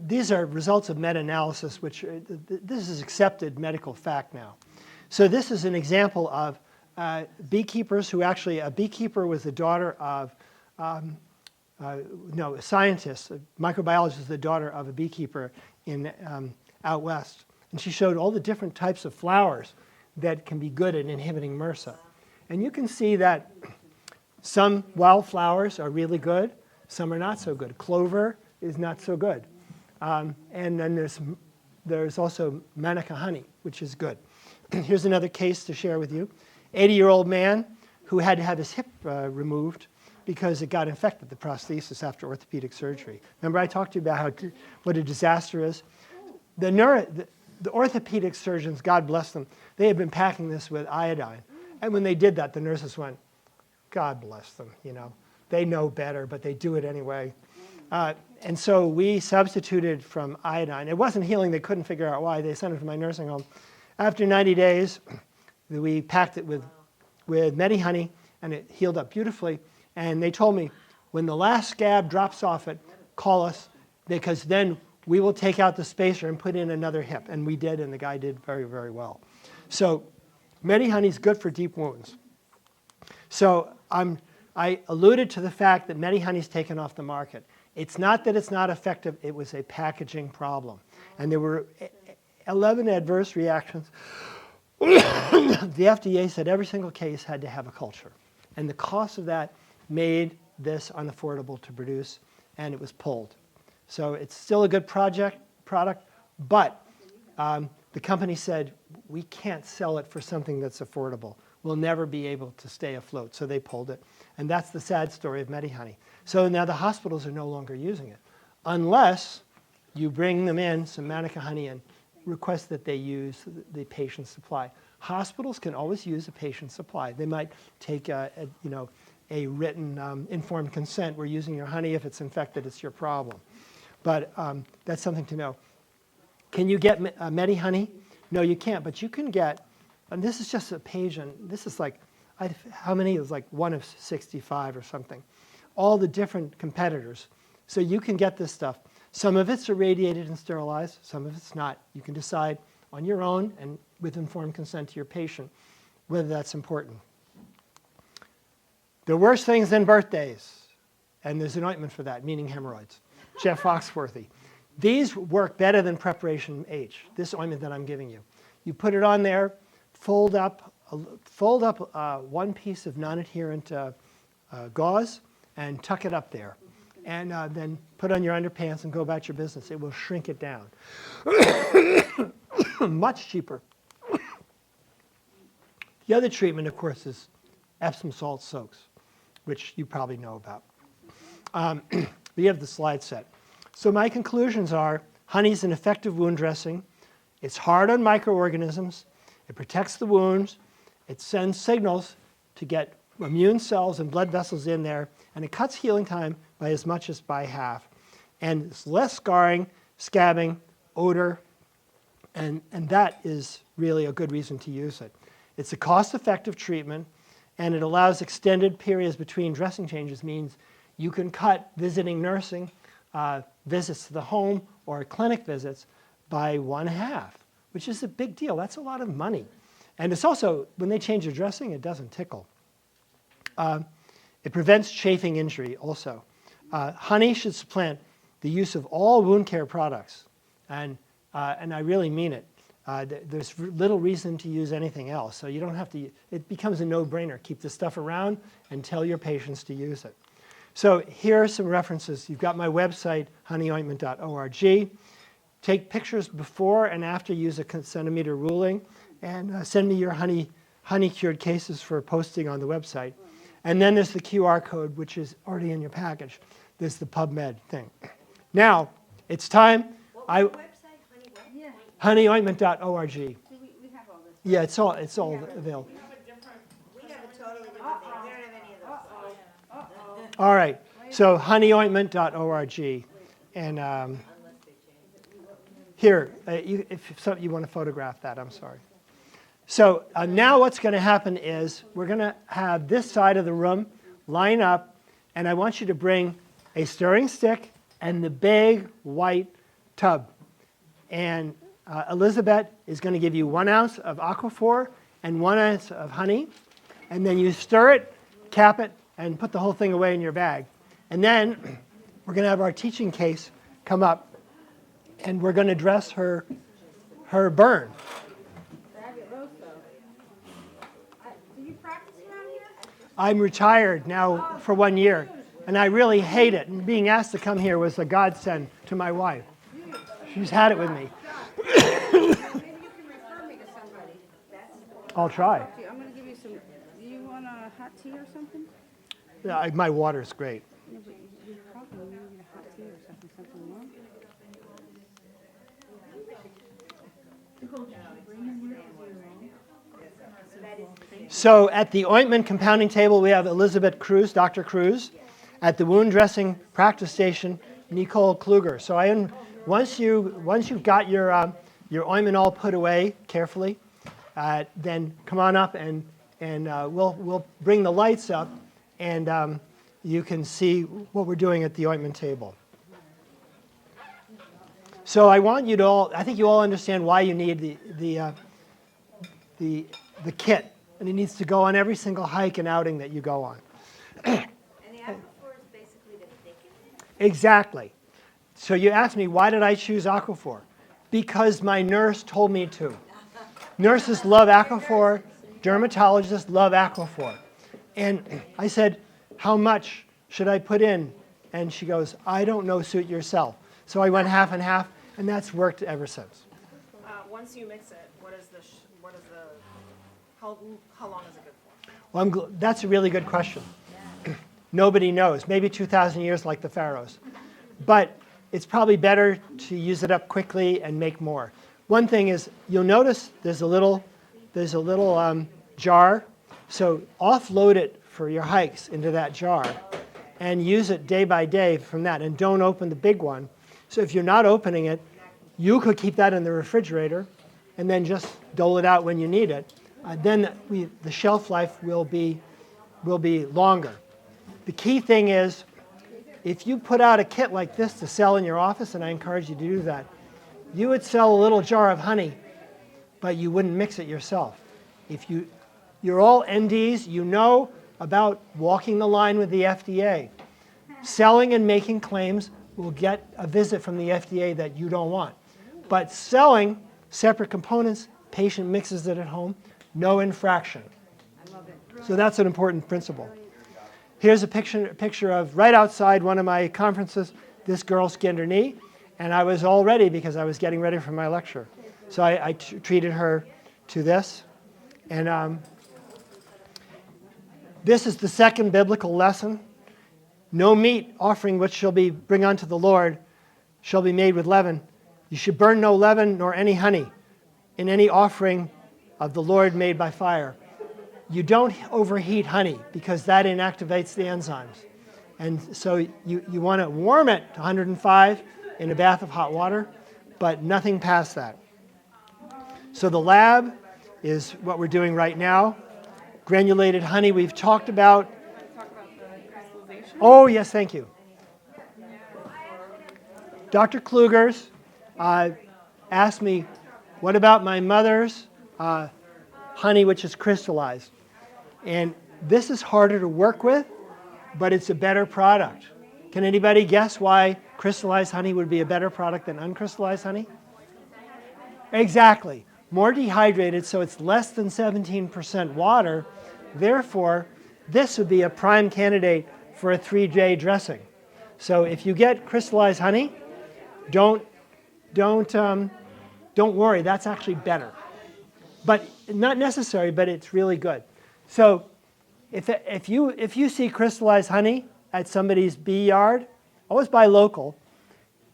these are results of meta-analysis, which this is accepted medical fact now. So this is an example of beekeepers who actually, a beekeeper was the daughter of, no, a scientist, a microbiologist is the daughter of a beekeeper in out west. And she showed all the different types of flowers that can be good at inhibiting MRSA. And you can see that some wildflowers are really good, some are not so good. Clover is not so good. And then there's also manuka honey, which is good. Here's another case to share with you. 80-year-old man who had to have his hip removed because it got infected, the prosthesis, after orthopedic surgery. Remember I talked to you about what a disaster is? The orthopedic surgeons, God bless them, they had been packing this with iodine. And when they did that, the nurses went, God bless them, you know. They know better, but they do it anyway. And so we substituted from iodine. It wasn't healing. They couldn't figure out why. They sent it to my nursing home. After 90 days, we packed it with Medi-Honey, and it healed up beautifully. And they told me, when the last scab drops off it, call us, because then we will take out the spacer and put in another hip. And we did, and the guy did very, very well. So Medi-Honey is good for deep wounds. So I alluded to the fact that Medi-Honey is taken off the market. It's not that it's not effective, it was a packaging problem. And there were 11 adverse reactions. The FDA said every single case had to have a culture. And the cost of that made this unaffordable to produce, and it was pulled. So it's still a good product, but the company said, we can't sell it for something that's affordable. We'll never be able to stay afloat. So they pulled it. And that's the sad story of Medi-Honey. So now the hospitals are no longer using it, unless you bring them in some manuka honey and request that they use the patient supply. Hospitals can always use a patient supply. They might take a written informed consent. We're using your honey. If it's infected, it's your problem. But that's something to know. Can you get Medi-Honey? No, you can't. But you can get, and this is just a page, and this is like, how many? It was like 1 of 65 or something. All the different competitors. So you can get this stuff. Some of it's irradiated and sterilized. Some of it's not. You can decide on your own and with informed consent to your patient. whether that's important. The worst things than birthdays, and there's an ointment for that, meaning hemorrhoids. Jeff Foxworthy. These work better than preparation H, this ointment that I'm giving you. You put it on there, fold up one piece of non-adherent gauze and tuck it up there. And then put on your underpants and go about your business. It will shrink it down. Much cheaper. The other treatment, of course, is Epsom salt soaks, which you probably know about. We have the slide set. So my conclusions are, honey is an effective wound dressing. It's hard on microorganisms. It protects the wounds. It sends signals to get immune cells and blood vessels in there. And it cuts healing time by as much as by half. And it's less scarring, scabbing, odor, and that is really a good reason to use it. It's a cost-effective treatment, and it allows extended periods between dressing changes, means you can cut visiting nursing visits to the home or clinic visits by 1/2, which is a big deal. That's a lot of money. And it's also, when they change your dressing, it doesn't tickle. It prevents chafing injury also. Honey should supplant the use of all wound care products, and I really mean it. There's little reason to use anything else, so you don't have to. It becomes a no-brainer. Keep the stuff around and tell your patients to use it. So here are some references. You've got my website, honeyointment.org. Take pictures before and after, use a centimeter ruling, and send me your honey-cured cases for posting on the website. And then there's the QR code, which is already in your package. There's the PubMed thing. Now, it's time. What was the website? Yeah, Honeyointment.org. we have all this. Yeah, it's all available. We have a totally different thing. We don't have any of those. All right. So honeyointment.org. And here, if you want to photograph that, I'm sorry. So now what's going to happen is we're going to have this side of the room line up, and I want you to bring a stirring stick and the big white tub. And Elizabeth is going to give you 1 ounce of Aquaphor and 1 ounce of honey. And then you stir it, cap it, and put the whole thing away in your bag. And then we're going to have our teaching case come up, and we're going to dress her burn. Do you practice around here? I'm retired now for 1 year, and I really hate it. And being asked to come here was a godsend to my wife. She's had it with me. Maybe you can refer me to somebody. I'll try. I'm going to give you some. Do you want a hot tea or something? Yeah, my water's great. No, but you probably need a hot tea or something warm. So at the ointment compounding table, we have Elizabeth Cruz, Dr. Cruz. At the wound dressing practice station, Nicole Kluger. So once you've got your ointment all put away carefully, then come on up and we'll bring the lights up, and you can see what we're doing at the ointment table. So I want you to all, I think you all understand why you need the kit, and it needs to go on every single hike and outing that you go on. And the Aquaphor is basically to thicken it? Exactly. So you asked me, why did I choose Aquaphor? Because my nurse told me to. Nurses love Aquaphor. Dermatologists love Aquaphor. And I said, how much should I put in? And she goes, I don't know, suit yourself. So I went half and half, and that's worked ever since. Once you mix it, how long is it good for? Well, that's a really good question. Nobody knows. Maybe 2,000 years like the pharaohs. But it's probably better to use it up quickly and make more. One thing is, you'll notice there's a little jar. So offload it for your hikes into that jar and use it day by day from that. And don't open the big one. So if you're not opening it, you could keep that in the refrigerator and then just dole it out when you need it. Then the shelf life will be longer. The key thing is, if you put out a kit like this to sell in your office, and I encourage you to do that, you would sell a little jar of honey, but you wouldn't mix it yourself. If you You're all NDs. You know about walking the line with the FDA. Selling and making claims will get a visit from the FDA that you don't want. But selling separate components, patient mixes it at home, no infraction. So that's an important principle. Here's a picture of right outside one of my conferences. This girl skinned her knee, and I was all ready because I was getting ready for my lecture. So I treated her to this. And this is the second biblical lesson. No meat offering which shall be bring unto the Lord shall be made with leaven. You should burn no leaven nor any honey in any offering of the Lord made by fire. You don't overheat honey because that inactivates the enzymes. And so you want to warm it to 105 in a bath of hot water, but nothing past that. So the lab is what we're doing right now. Granulated honey we've talked about. Talk about the crystallization. Oh, yes, thank you. Dr. Klugers asked me, what about my mother's honey which is crystallized? And this is harder to work with, but it's a better product. Can anybody guess why crystallized honey would be a better product than uncrystallized honey? Exactly. More dehydrated, so it's less than 17% water. Therefore, this would be a prime candidate for a 3-day dressing. So if you get crystallized honey, don't worry. That's actually better. But not necessary, but it's really good. So if you see crystallized honey at somebody's bee yard, always buy local.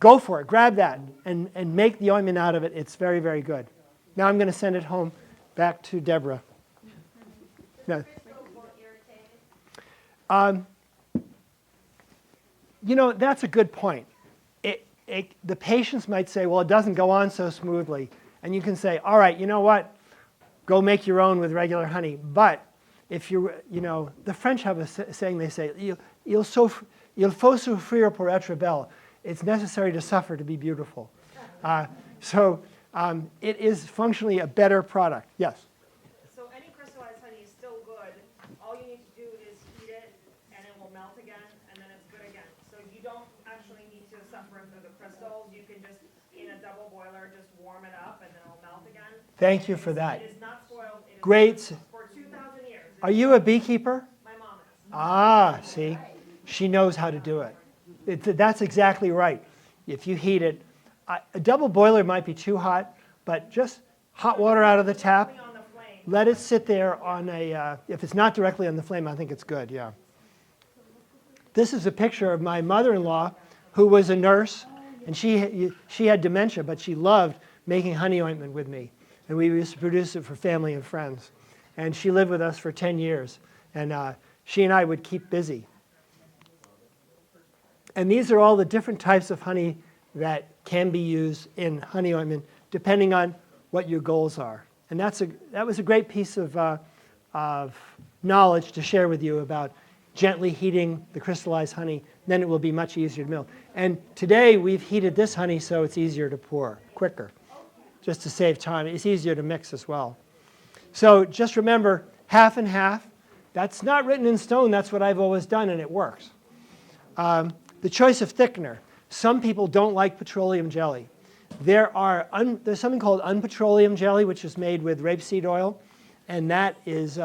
Go for it. Grab that and make the ointment out of it. It's very, very good. Now I'm going to send it home back to Deborah. No. You know, that's a good point. The patients might say, well, it doesn't go on so smoothly. And you can say, all right, you know what? Go make your own with regular honey. But if the French have a saying, they say, il faut souffrir pour être belle. It's necessary to suffer to be beautiful. It is functionally a better product. Yes? So any crystallized honey is still good. All you need to do is heat it, and it will melt again, and then it's good again. So you don't actually need to suffer through the crystals. You can just, in a double boiler, just warm it up, and then it'll melt again. Thank you for that. It is not spoiled. It is Great. For 2,000 years. Are you a beekeeper? My mom is. Ah, see? She knows how to do it. That's exactly right. If you heat it, a double boiler might be too hot, but just hot water out of the tap. On the flame. Let it sit there on if it's not directly on the flame, I think it's good, yeah. This is a picture of my mother-in-law who was a nurse, and she had dementia, but she loved making honey ointment with me. And we used to produce it for family and friends. And she lived with us for 10 years, and she and I would keep busy. And these are all the different types of honey that can be used in honey ointment, depending on what your goals are. And that was a great piece of knowledge to share with you about gently heating the crystallized honey. Then it will be much easier to mill. And today we've heated this honey so it's easier to pour, quicker, just to save time. It's easier to mix as well. So just remember, half and half. That's not written in stone. That's what I've always done, and it works. The choice of thickener. Some people don't like petroleum jelly. There's something called unpetroleum jelly, which is made with rapeseed oil, and that is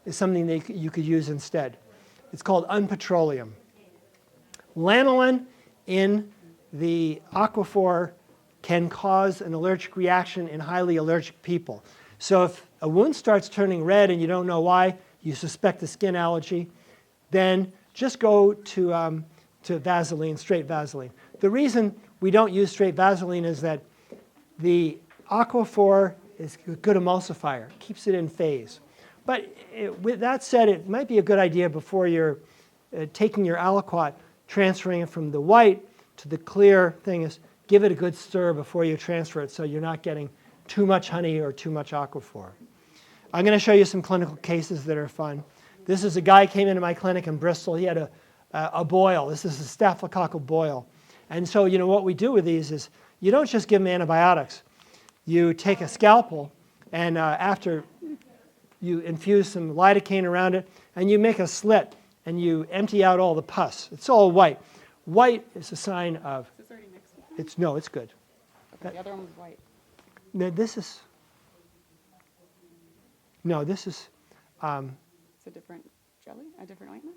something that you could use instead. It's called unpetroleum. Lanolin in the aquifer can cause an allergic reaction in highly allergic people. So if a wound starts turning red and you don't know why, you suspect a skin allergy, then just go to Vaseline, straight Vaseline. The reason we don't use straight Vaseline is that the aquifer is a good emulsifier, keeps it in phase. But with that said, it might be a good idea before you're taking your aliquot, transferring it from the white to the clear thing, is give it a good stir before you transfer it so you're not getting too much honey or too much aquifer. I'm going to show you some clinical cases that are fun. This is a guy who came into my clinic in Bristol. He had a boil. This is a staphylococcal boil. And so, what we do with these is you don't just give them antibiotics. You take a scalpel, and after you infuse some lidocaine around it, and you make a slit, and you empty out all the pus. It's all white. White is a sign of, Is this already mixed? it's good. Okay, the other one was white. No, this is, It's a different jelly, a different ointment?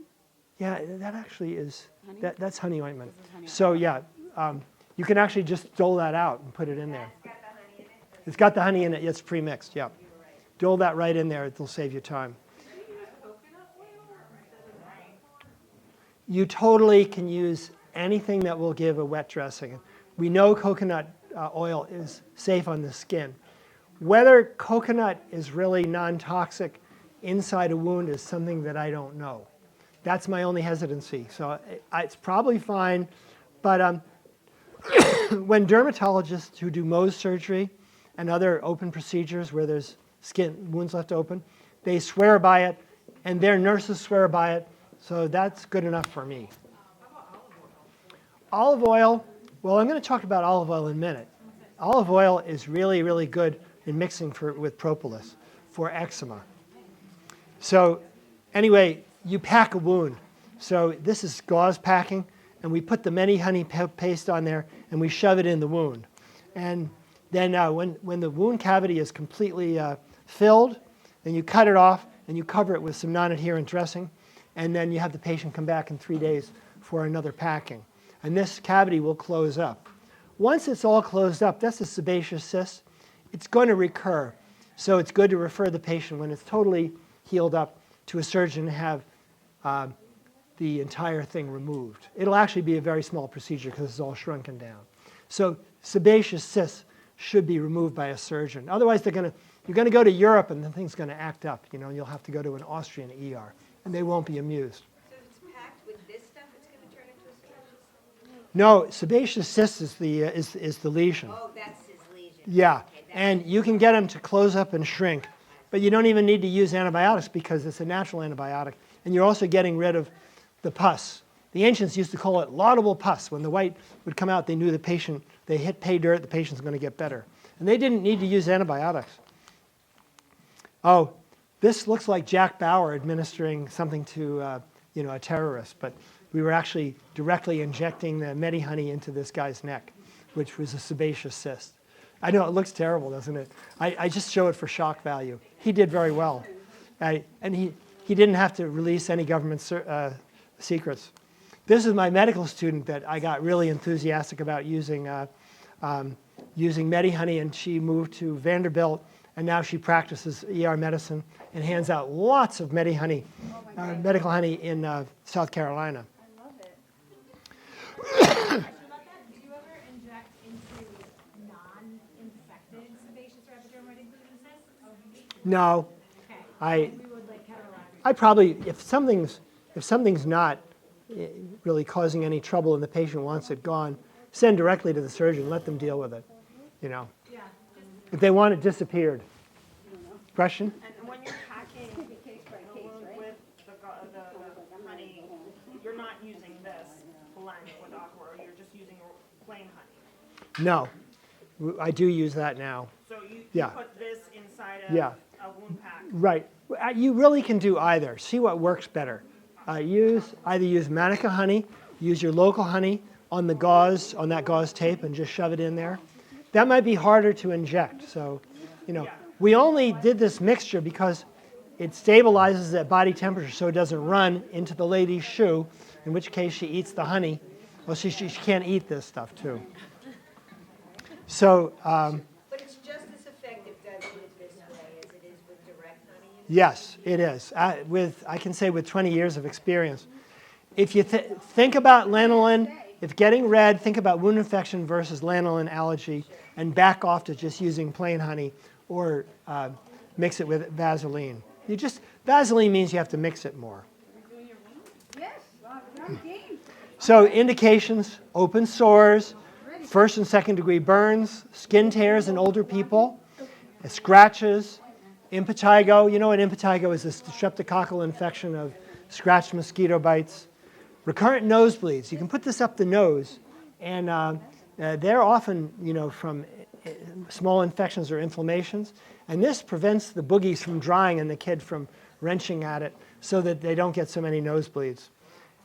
yeah, that actually is, Honey? that's honey ointment. This is honey So yeah, you can actually just dole that out and put it in there. It's got the honey in it. It's pre-mixed, yeah. Dole that right in there. It'll save you time. You totally can use anything that will give a wet dressing. We know coconut oil is safe on the skin. Whether coconut is really non-toxic inside a wound is something that I don't know. That's my only hesitancy. So it's probably fine, but when dermatologists who do Mohs surgery and other open procedures where there's skin wounds left open, they swear by it, and their nurses swear by it, so that's good enough for me. Olive oil, well, I'm going to talk about olive oil in a minute. Olive oil is really, really good in mixing with propolis for eczema. So anyway, you pack a wound. So this is gauze packing, and we put the honey paste on there, and we shove it in the wound. And then when the wound cavity is completely filled, then you cut it off, and you cover it with some non-adherent dressing, and then you have the patient come back in 3 days for another packing. And this cavity will close up. Once it's all closed up, that's a sebaceous cyst. It's going to recur. So it's good to refer the patient when it's totally healed up to a surgeon and have the entire thing removed. It'll actually be a very small procedure because it's all shrunken down. So sebaceous cysts should be removed by a surgeon. Otherwise, you're going to go to Europe and the thing's going to act up. You'll have to go to an Austrian ER, and they won't be amused. So it's packed with this stuff, it's gonna turn into a sebaceous? No, sebaceous cyst is the lesion. Oh, that's his lesion. Yeah, Okay, that's- and you can get them to close up and shrink, but you don't even need to use antibiotics because it's a natural antibiotic, and you're also getting rid of the pus. The ancients used to call it laudable pus. When the white would come out, they knew the patient, they hit pay dirt, the patient's going to get better. And they didn't need to use antibiotics. Oh, this looks like Jack Bauer administering something to a terrorist, but we were actually directly injecting the Medihoney into this guy's neck, which was a sebaceous cyst. I know it looks terrible, doesn't it? I just show it for shock value. He did very well. And he didn't have to release any government secrets. This is my medical student that I got really enthusiastic about using Medihoney, and she moved to Vanderbilt, and now she practices ER medicine and hands out lots of Medihoney, medical honey in South Carolina. I love it. Question about that, do you ever inject into non-infected sebaceous or epidermoid inclusion cysts? No, Okay. We would like cataracts. I probably, if something's not really causing any trouble and the patient wants it gone, send directly to the surgeon, let them deal with it, Yeah. If they want it disappeared. Question? And when you're packing the wound with the honey, you're not using this blend with aqua, or you're just using plain honey. No, I do use that now. So you Yeah. put this inside of Yeah. a wound pack. Right. You really can do either. See what works better. Either use Manuka honey, use your local honey on the gauze, on that gauze tape, and just shove it in there. That might be harder to inject. So, we only did this mixture because it stabilizes at body temperature so it doesn't run into the lady's shoe, in which case she eats the honey. Well, she can't eat this stuff too. So, But it's just as effective done with this way as it is with direct honey? yes, it is. I can say with 20 years of experience. If you think about lanolin, if getting red, think about wound infection versus lanolin allergy, and back off to just using plain honey or mix it with Vaseline. Vaseline means you have to mix it more. Yes, I'm game. So indications, open sores, first and second degree burns, skin tears in older people, scratches, impetigo. You know what impetigo is? A streptococcal infection of scratched mosquito bites. Recurrent nosebleeds. You can put this up the nose, and they're often, from small infections or inflammations. And this prevents the boogies from drying and the kid from wrenching at it so that they don't get so many nosebleeds.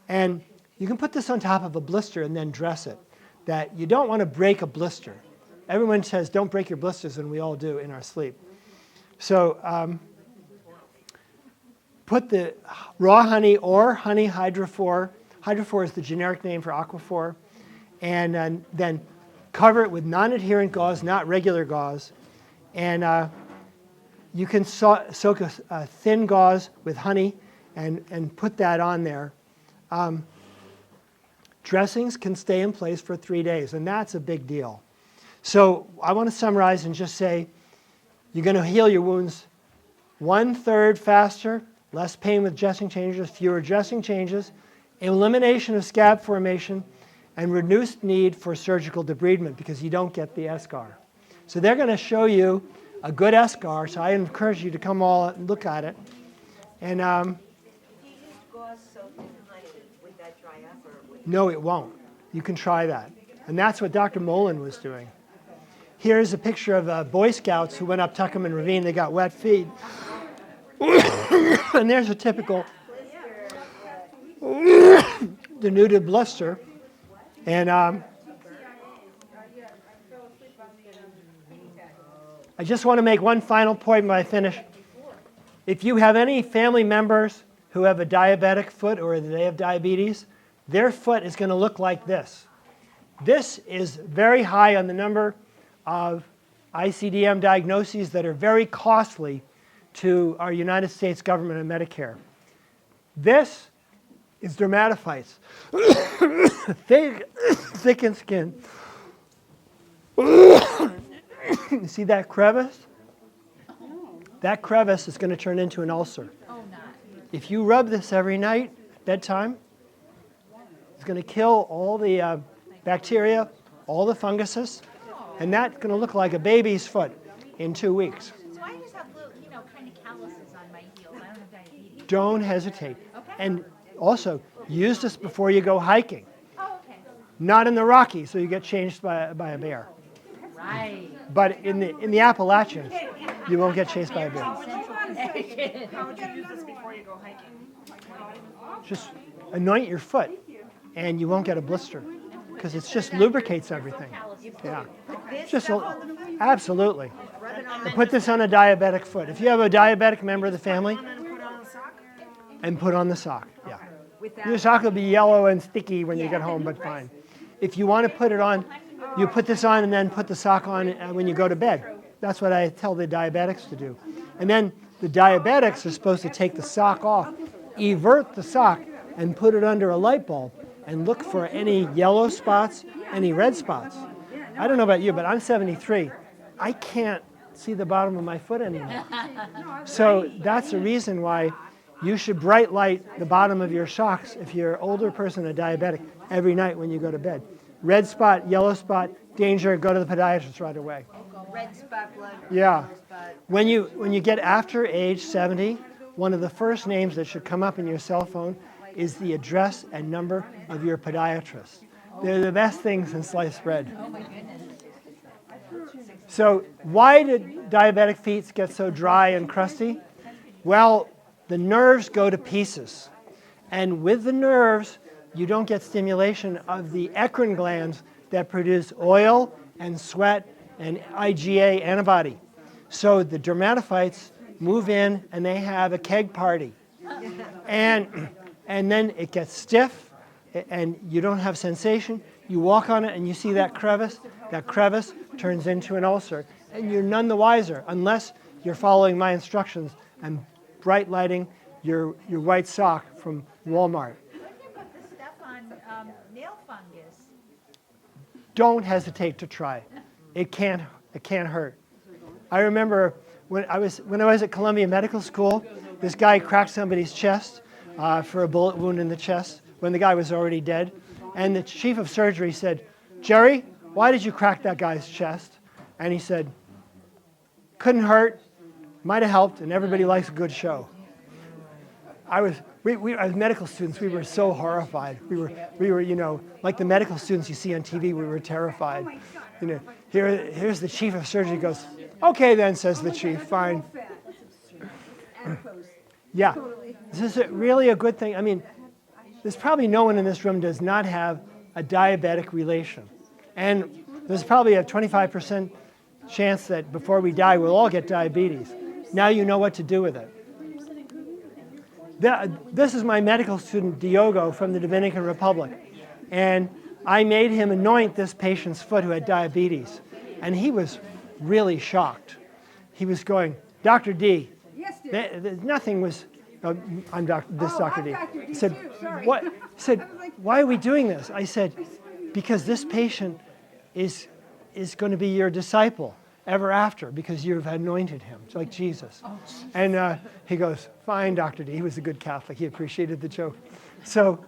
And you can put this on top of a blister and then dress it. That you don't want to break a blister. Everyone says don't break your blisters, and we all do in our sleep. So put the raw honey or honey hydrophor. Hydrophor is the generic name for Aquaphor. And then cover it with non-adherent gauze, not regular gauze. And you can soak a thin gauze with honey and put that on there. Dressings can stay in place for 3 days, and that's a big deal. So I want to summarize and just say you're going to heal your wounds 1/3 faster, less pain with dressing changes, fewer dressing changes, elimination of scab formation, and reduced need for surgical debridement because you don't get the eschar. So they're going to show you a good eschar, so I encourage you to come all and look at it. And If you use gauze soaked in honey, would that dry up or would? no, it won't. You can try that. And that's what Dr. Mullen was doing. Here's a picture of Boy Scouts who went up Tuckerman Ravine. They got wet feet. And there's a typical denuded blister. And I just want to make one final point when I finish. If you have any family members who have a diabetic foot or they have diabetes, their foot is going to look like this. This is very high on the number of ICDM diagnoses that are very costly to our United States government and Medicare. This is dermatophytes, thickened skin. You see that crevice? That crevice is going to turn into an ulcer. If you rub this every night at bedtime, it's going to kill all the bacteria, all the funguses, and that's going to look like a baby's foot in 2 weeks. So I just have little, kind of calluses on my heels. I don't have diabetes. Don't hesitate. And also, use this before you go hiking. Oh, okay. Not in the Rockies, so you get chased by a bear. Right. But in the Appalachians, you won't get chased by a bear. How would you use this before you go hiking? Just anoint your foot, and you won't get a blister, because it just lubricates everything. Yeah, just absolutely. And put this on a diabetic foot. If you have a diabetic member of the family, and put on the sock. Yeah, your sock will be yellow and sticky when you get home, but fine. If you want to put it on, you put this on and then put the sock on when you go to bed. That's what I tell the diabetics to do. And then the diabetics are supposed to take the sock off, evert the sock, and put it under a light bulb and look for any yellow spots, any red spots. I don't know about you, but I'm 73. I can't see the bottom of my foot anymore. So that's the reason why you should bright light the bottom of your socks if you're an older person, a diabetic, every night when you go to bed. Red spot, yellow spot, danger, go to the podiatrist right away. Red spot blood. Yeah. Yellow spot. When you get after age 70, one of the first names that should come up in your cell phone is the address and number of your podiatrist. They're the best things in sliced bread. Oh, my goodness. So why did diabetic feet get so dry and crusty? Well, the nerves go to pieces. And with the nerves, you don't get stimulation of the eccrine glands that produce oil and sweat and IgA antibody. So the dermatophytes move in and they have a keg party. And then it gets stiff and you don't have sensation. You walk on it and you see that crevice turns into an ulcer. And you're none the wiser unless you're following my instructions and bright lighting your white sock from Walmart. What do you put this stuff on nail fungus? Don't hesitate to try. It can't hurt. I remember when I was at Columbia Medical School, this guy cracked somebody's chest for a bullet wound in the chest when the guy was already dead. And the chief of surgery said, "Jerry, why did you crack that guy's chest?" And he said, "Couldn't hurt, might have helped, and everybody likes a good show." as medical students, we were so horrified. We were, you know, like the medical students you see on TV, we were terrified. You know, here's the chief of surgery goes, okay then, says the chief, fine. Yeah, this is really a good thing. I mean, there's probably no one in this room does not have a diabetic relation. And there's probably a 25% chance that before we die, we'll all get diabetes. Now you know what to do with it. This is my medical student, Diogo, from the Dominican Republic. And I made him anoint this patient's foot who had diabetes. And he was really shocked. He was going, Dr. D, nothing was, I'm Dr. D. He said, what? He said, why are we doing this? I said, because this patient is going to be your disciple ever after because you've anointed him, like Jesus. And he goes, fine, Dr. D. He was a good Catholic. He appreciated the joke. So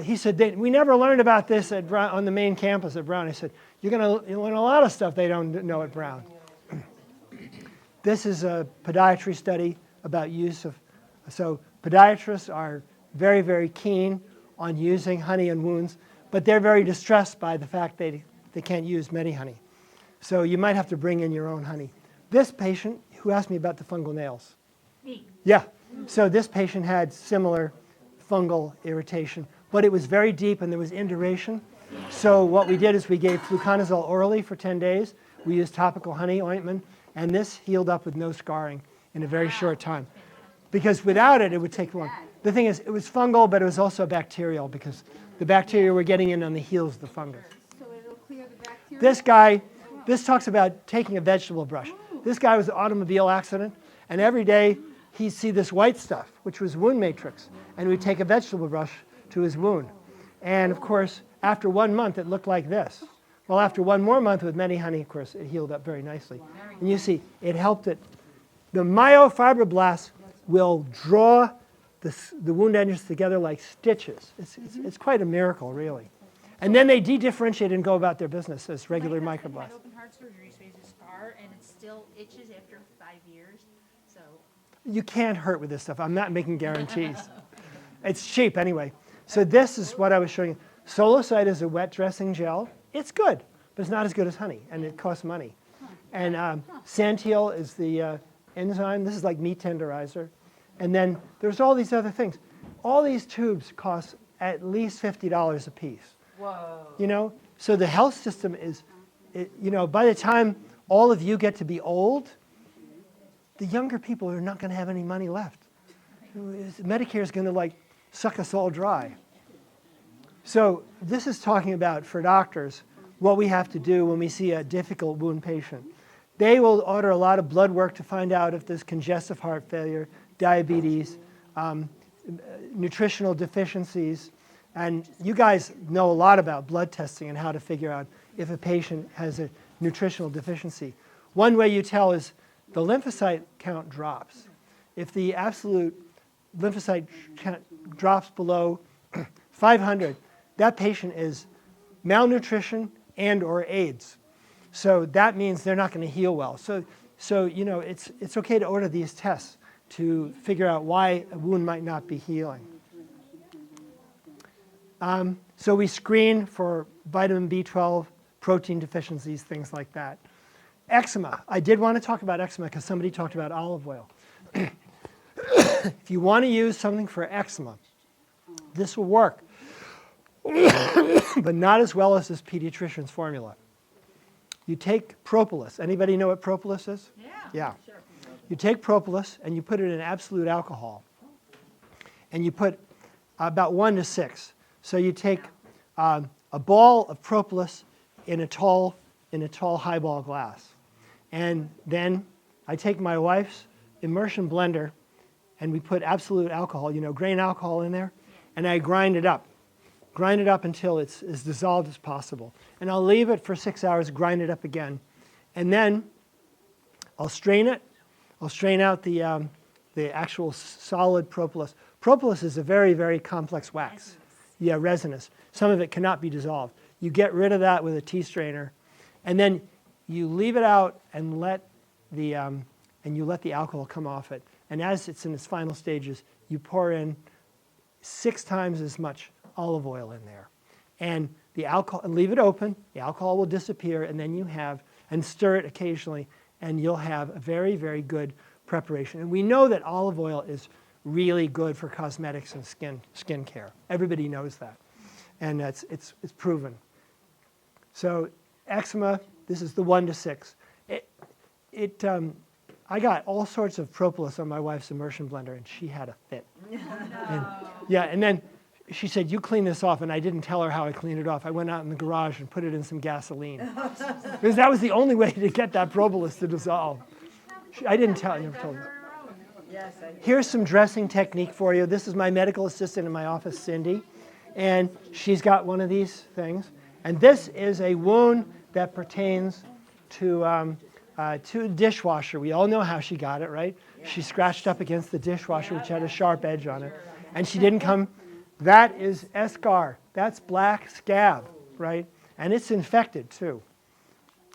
he said, we never learned about this at Brown, on the main campus at Brown. I said, you're going to learn a lot of stuff they don't know at Brown. This is a podiatry study about use of, so podiatrists are very, very keen on using honey in wounds, but they're very distressed by the fact they can't use honey. So you might have to bring in your own honey. This patient who asked me about the fungal nails. Yeah, so this patient had similar fungal irritation, but it was very deep and there was induration. So what we did is we gave fluconazole orally for 10 days. We used topical honey ointment, and this healed up with no scarring in a very short time. Because without it, it would take long. The thing is, it was fungal, but it was also bacterial because the bacteria were getting in on the heels of the fungus. So it'll clear the bacteria? This guy, this talks about taking a vegetable brush. This guy was an automobile accident, and every day he'd see this white stuff, which was wound matrix, and we'd take a vegetable brush to his wound. And of course, after 1 month, it looked like this. Well, after one more month with honey, of course, it healed up very nicely. And you see, it helped it. The myofibroblasts will draw the wound edges together like stitches. It's quite a miracle, really. And then they de-differentiate and go about their business as regular My husband microblasts. had open heart surgery, so he has a scar, and it still itches after 5 years. So You can't hurt with this stuff. I'm not making guarantees. It's cheap anyway. So this is what I was showing you. Solocite is a wet dressing gel. It's good, but it's not as good as honey, and it costs money. And Santiel is the enzyme. This is like meat tenderizer. And then there's all these other things. All these tubes cost at least $50 a piece. Whoa. You know, so the health system is, you know, by the time all of you get to be old, the younger people are not going to have any money left. Medicare is going to like suck us all dry. So this is talking about, for doctors, what we have to do when we see a difficult wound patient. They will order a lot of blood work to find out if there's congestive heart failure, diabetes, nutritional deficiencies. And you guys know a lot about blood testing and how to figure out if a patient has a nutritional deficiency. One way you tell is the lymphocyte count drops. If the absolute lymphocyte count drops below 500, that patient is malnutrition and or AIDS. So that means they're not going to heal well. So you know, it's okay to order these tests to figure out why a wound might not be healing. So we screen for vitamin B12, protein deficiencies, things like that. Eczema. I did want to talk about eczema because somebody talked about olive oil. If you want to use something for eczema, this will work, but not as well as this pediatrician's formula. You take propolis. Anybody know what propolis is? Yeah. Sure. You take propolis and you put it in absolute alcohol. And you put about 1 to 6. So you take a ball of propolis in a tall highball glass. And then I take my wife's immersion blender and we put absolute alcohol, you know, grain alcohol in there, and I grind it up. Grind it up until it's as dissolved as possible. And I'll leave it for 6 hours, grind it up again. And then I'll strain it. I'll strain out the actual solid propolis. Propolis is a very, very complex wax. Yeah, resinous. Some of it cannot be dissolved. You get rid of that with a tea strainer. And then you leave it out and let the alcohol come off it. And as it's in its final stages, you pour in 6 times as much olive oil in there. And the alcohol, and leave it open, the alcohol will disappear, and then you have, and stir it occasionally, and you'll have a very, very good preparation. And we know that olive oil is really good for cosmetics and skin care. Everybody knows that. And it's proven. So eczema, this is the 1 to 6. I got all sorts of propolis on my wife's immersion blender, and she had a fit. And then she said, you clean this off, and I didn't tell her how I cleaned it off. I went out in the garage and put it in some gasoline. Because that was the only way to get that propolis to dissolve. I didn't tell her, I never told her. Yes, I did. Here's some dressing technique for you. This is my medical assistant in my office, Cindy. And she's got one of these things. And this is a wound that pertains to the dishwasher. We all know how she got it, right? She scratched up against the dishwasher, which had a sharp edge on it. And she didn't come. That is eschar. That's black scab, right? And it's infected, too.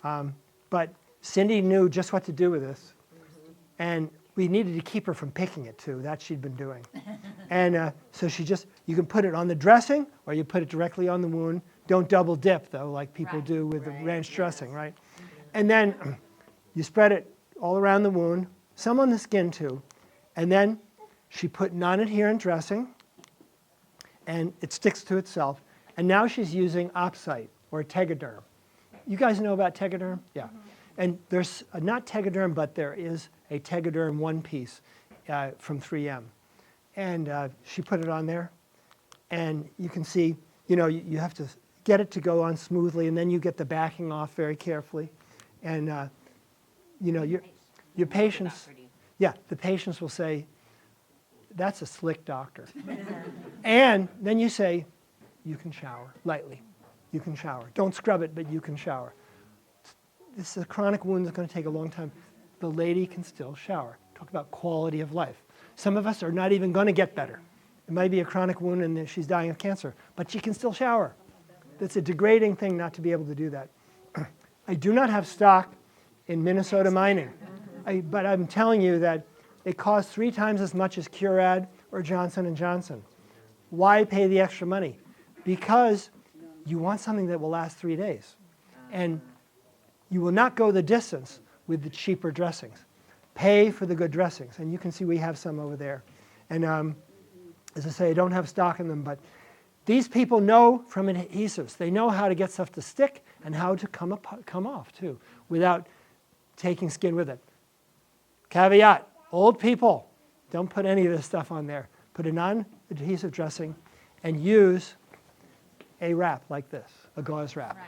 But Cindy knew just what to do with this. And we needed to keep her from picking it, too. That she'd been doing. And so you can put it on the dressing, or you put it directly on the wound. Don't double dip, though, like people do with the ranch dressing, right? And then you spread it all around the wound, some on the skin, too. And then she put non-adherent dressing, and it sticks to itself. And now she's using Opsite, or Tegaderm. You guys know about Tegaderm? Yeah. And there's not Tegaderm, but there is a Tegaderm one-piece from 3M. And she put it on there. And you can see, you have to get it to go on smoothly, and then you get the backing off very carefully. And, your patients, the patients will say, that's a slick doctor. And then you say, you can shower lightly. You can shower. Don't scrub it, but you can shower. This is a chronic wound that's going to take a long time. The lady can still shower. Talk about quality of life. Some of us are not even going to get better. It might be a chronic wound and she's dying of cancer, but she can still shower. That's a degrading thing not to be able to do that. I do not have stock in Minnesota mining, but I'm telling you that it costs 3 times as much as Curad or Johnson & Johnson. Why pay the extra money? Because you want something that will last 3 days. And you will not go the distance with the cheaper dressings. Pay for the good dressings. And you can see we have some over there. And as I say, I don't have stock in them, but these people know from adhesives. They know how to get stuff to stick and how to come off, too, without taking skin with it. Caveat, old people, don't put any of this stuff on there. Put a non-adhesive dressing and use a wrap like this, a gauze wrap. Right.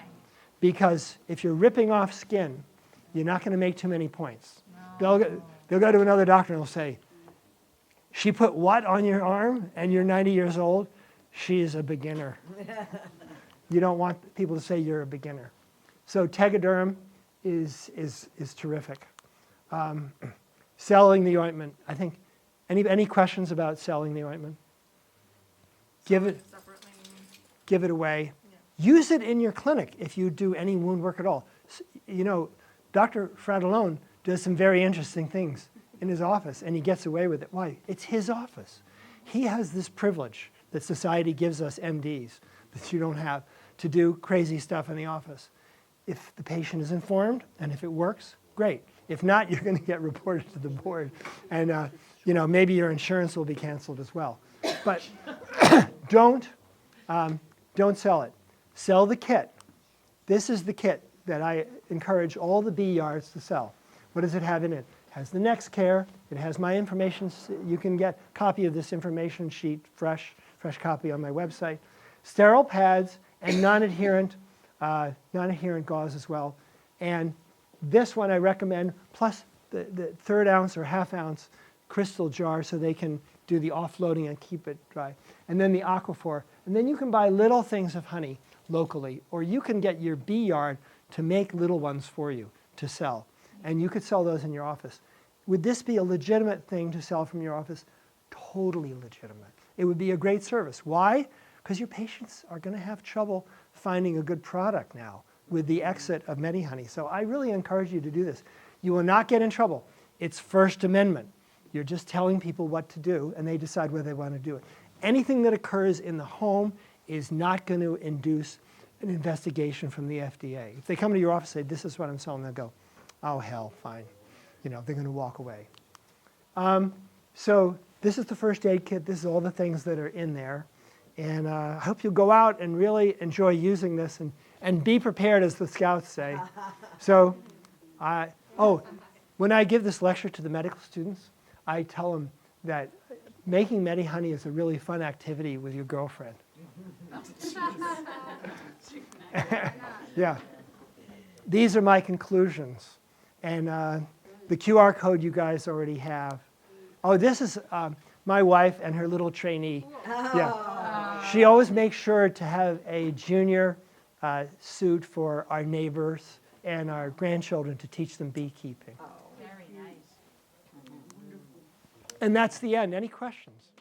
Because if you're ripping off skin, you're not going to make too many points. No. They'll go to another doctor and they'll say, she put what on your arm and you're 90 years old? She's a beginner. You don't want people to say you're a beginner. So Tegaderm is terrific. Selling the ointment. I think, any questions about selling the ointment? Give it away. Yeah. Use it in your clinic if you do any wound work at all. Dr. Fratellone does some very interesting things in his office, and he gets away with it. Why? It's his office. He has this privilege that society gives us MDs that you don't have to do crazy stuff in the office. If the patient is informed and if it works, great. If not, you're going to get reported to the board, and maybe your insurance will be canceled as well. But don't sell it. Sell the kit. This is the kit that I encourage all the bee yards to sell. What does it have in it? It has the next care. It has my information. You can get a copy of this information sheet, fresh copy on my website. Sterile pads and non-adherent gauze as well. And this one I recommend, plus the 1/3 ounce or 1/2 ounce crystal jar so they can do the offloading and keep it dry. And then the Aquaphor. And then you can buy little things of honey locally, or you can get your bee yard to make little ones for you to sell. And you could sell those in your office. Would this be a legitimate thing to sell from your office? Totally legitimate. It would be a great service. Why? Because your patients are going to have trouble finding a good product now with the exit of MediHoney. So I really encourage you to do this. You will not get in trouble. It's First Amendment. You're just telling people what to do, and they decide whether they want to do it. Anything that occurs in the home is not going to induce an investigation from the FDA. If they come to your office and say, this is what I'm selling, they'll go, oh, hell, fine. You know, they're going to walk away. So this is the first aid kit. This is all the things that are in there. And I hope you'll go out and really enjoy using this and be prepared, as the scouts say. So, when I give this lecture to the medical students, I tell them that making Medihoney is a really fun activity with your girlfriend. Yeah. These are my conclusions. And the QR code you guys already have. Oh, this is my wife and her little trainee. Yeah. She always makes sure to have a junior suit for our neighbors and our grandchildren to teach them beekeeping. Very nice. And that's the end. Any questions?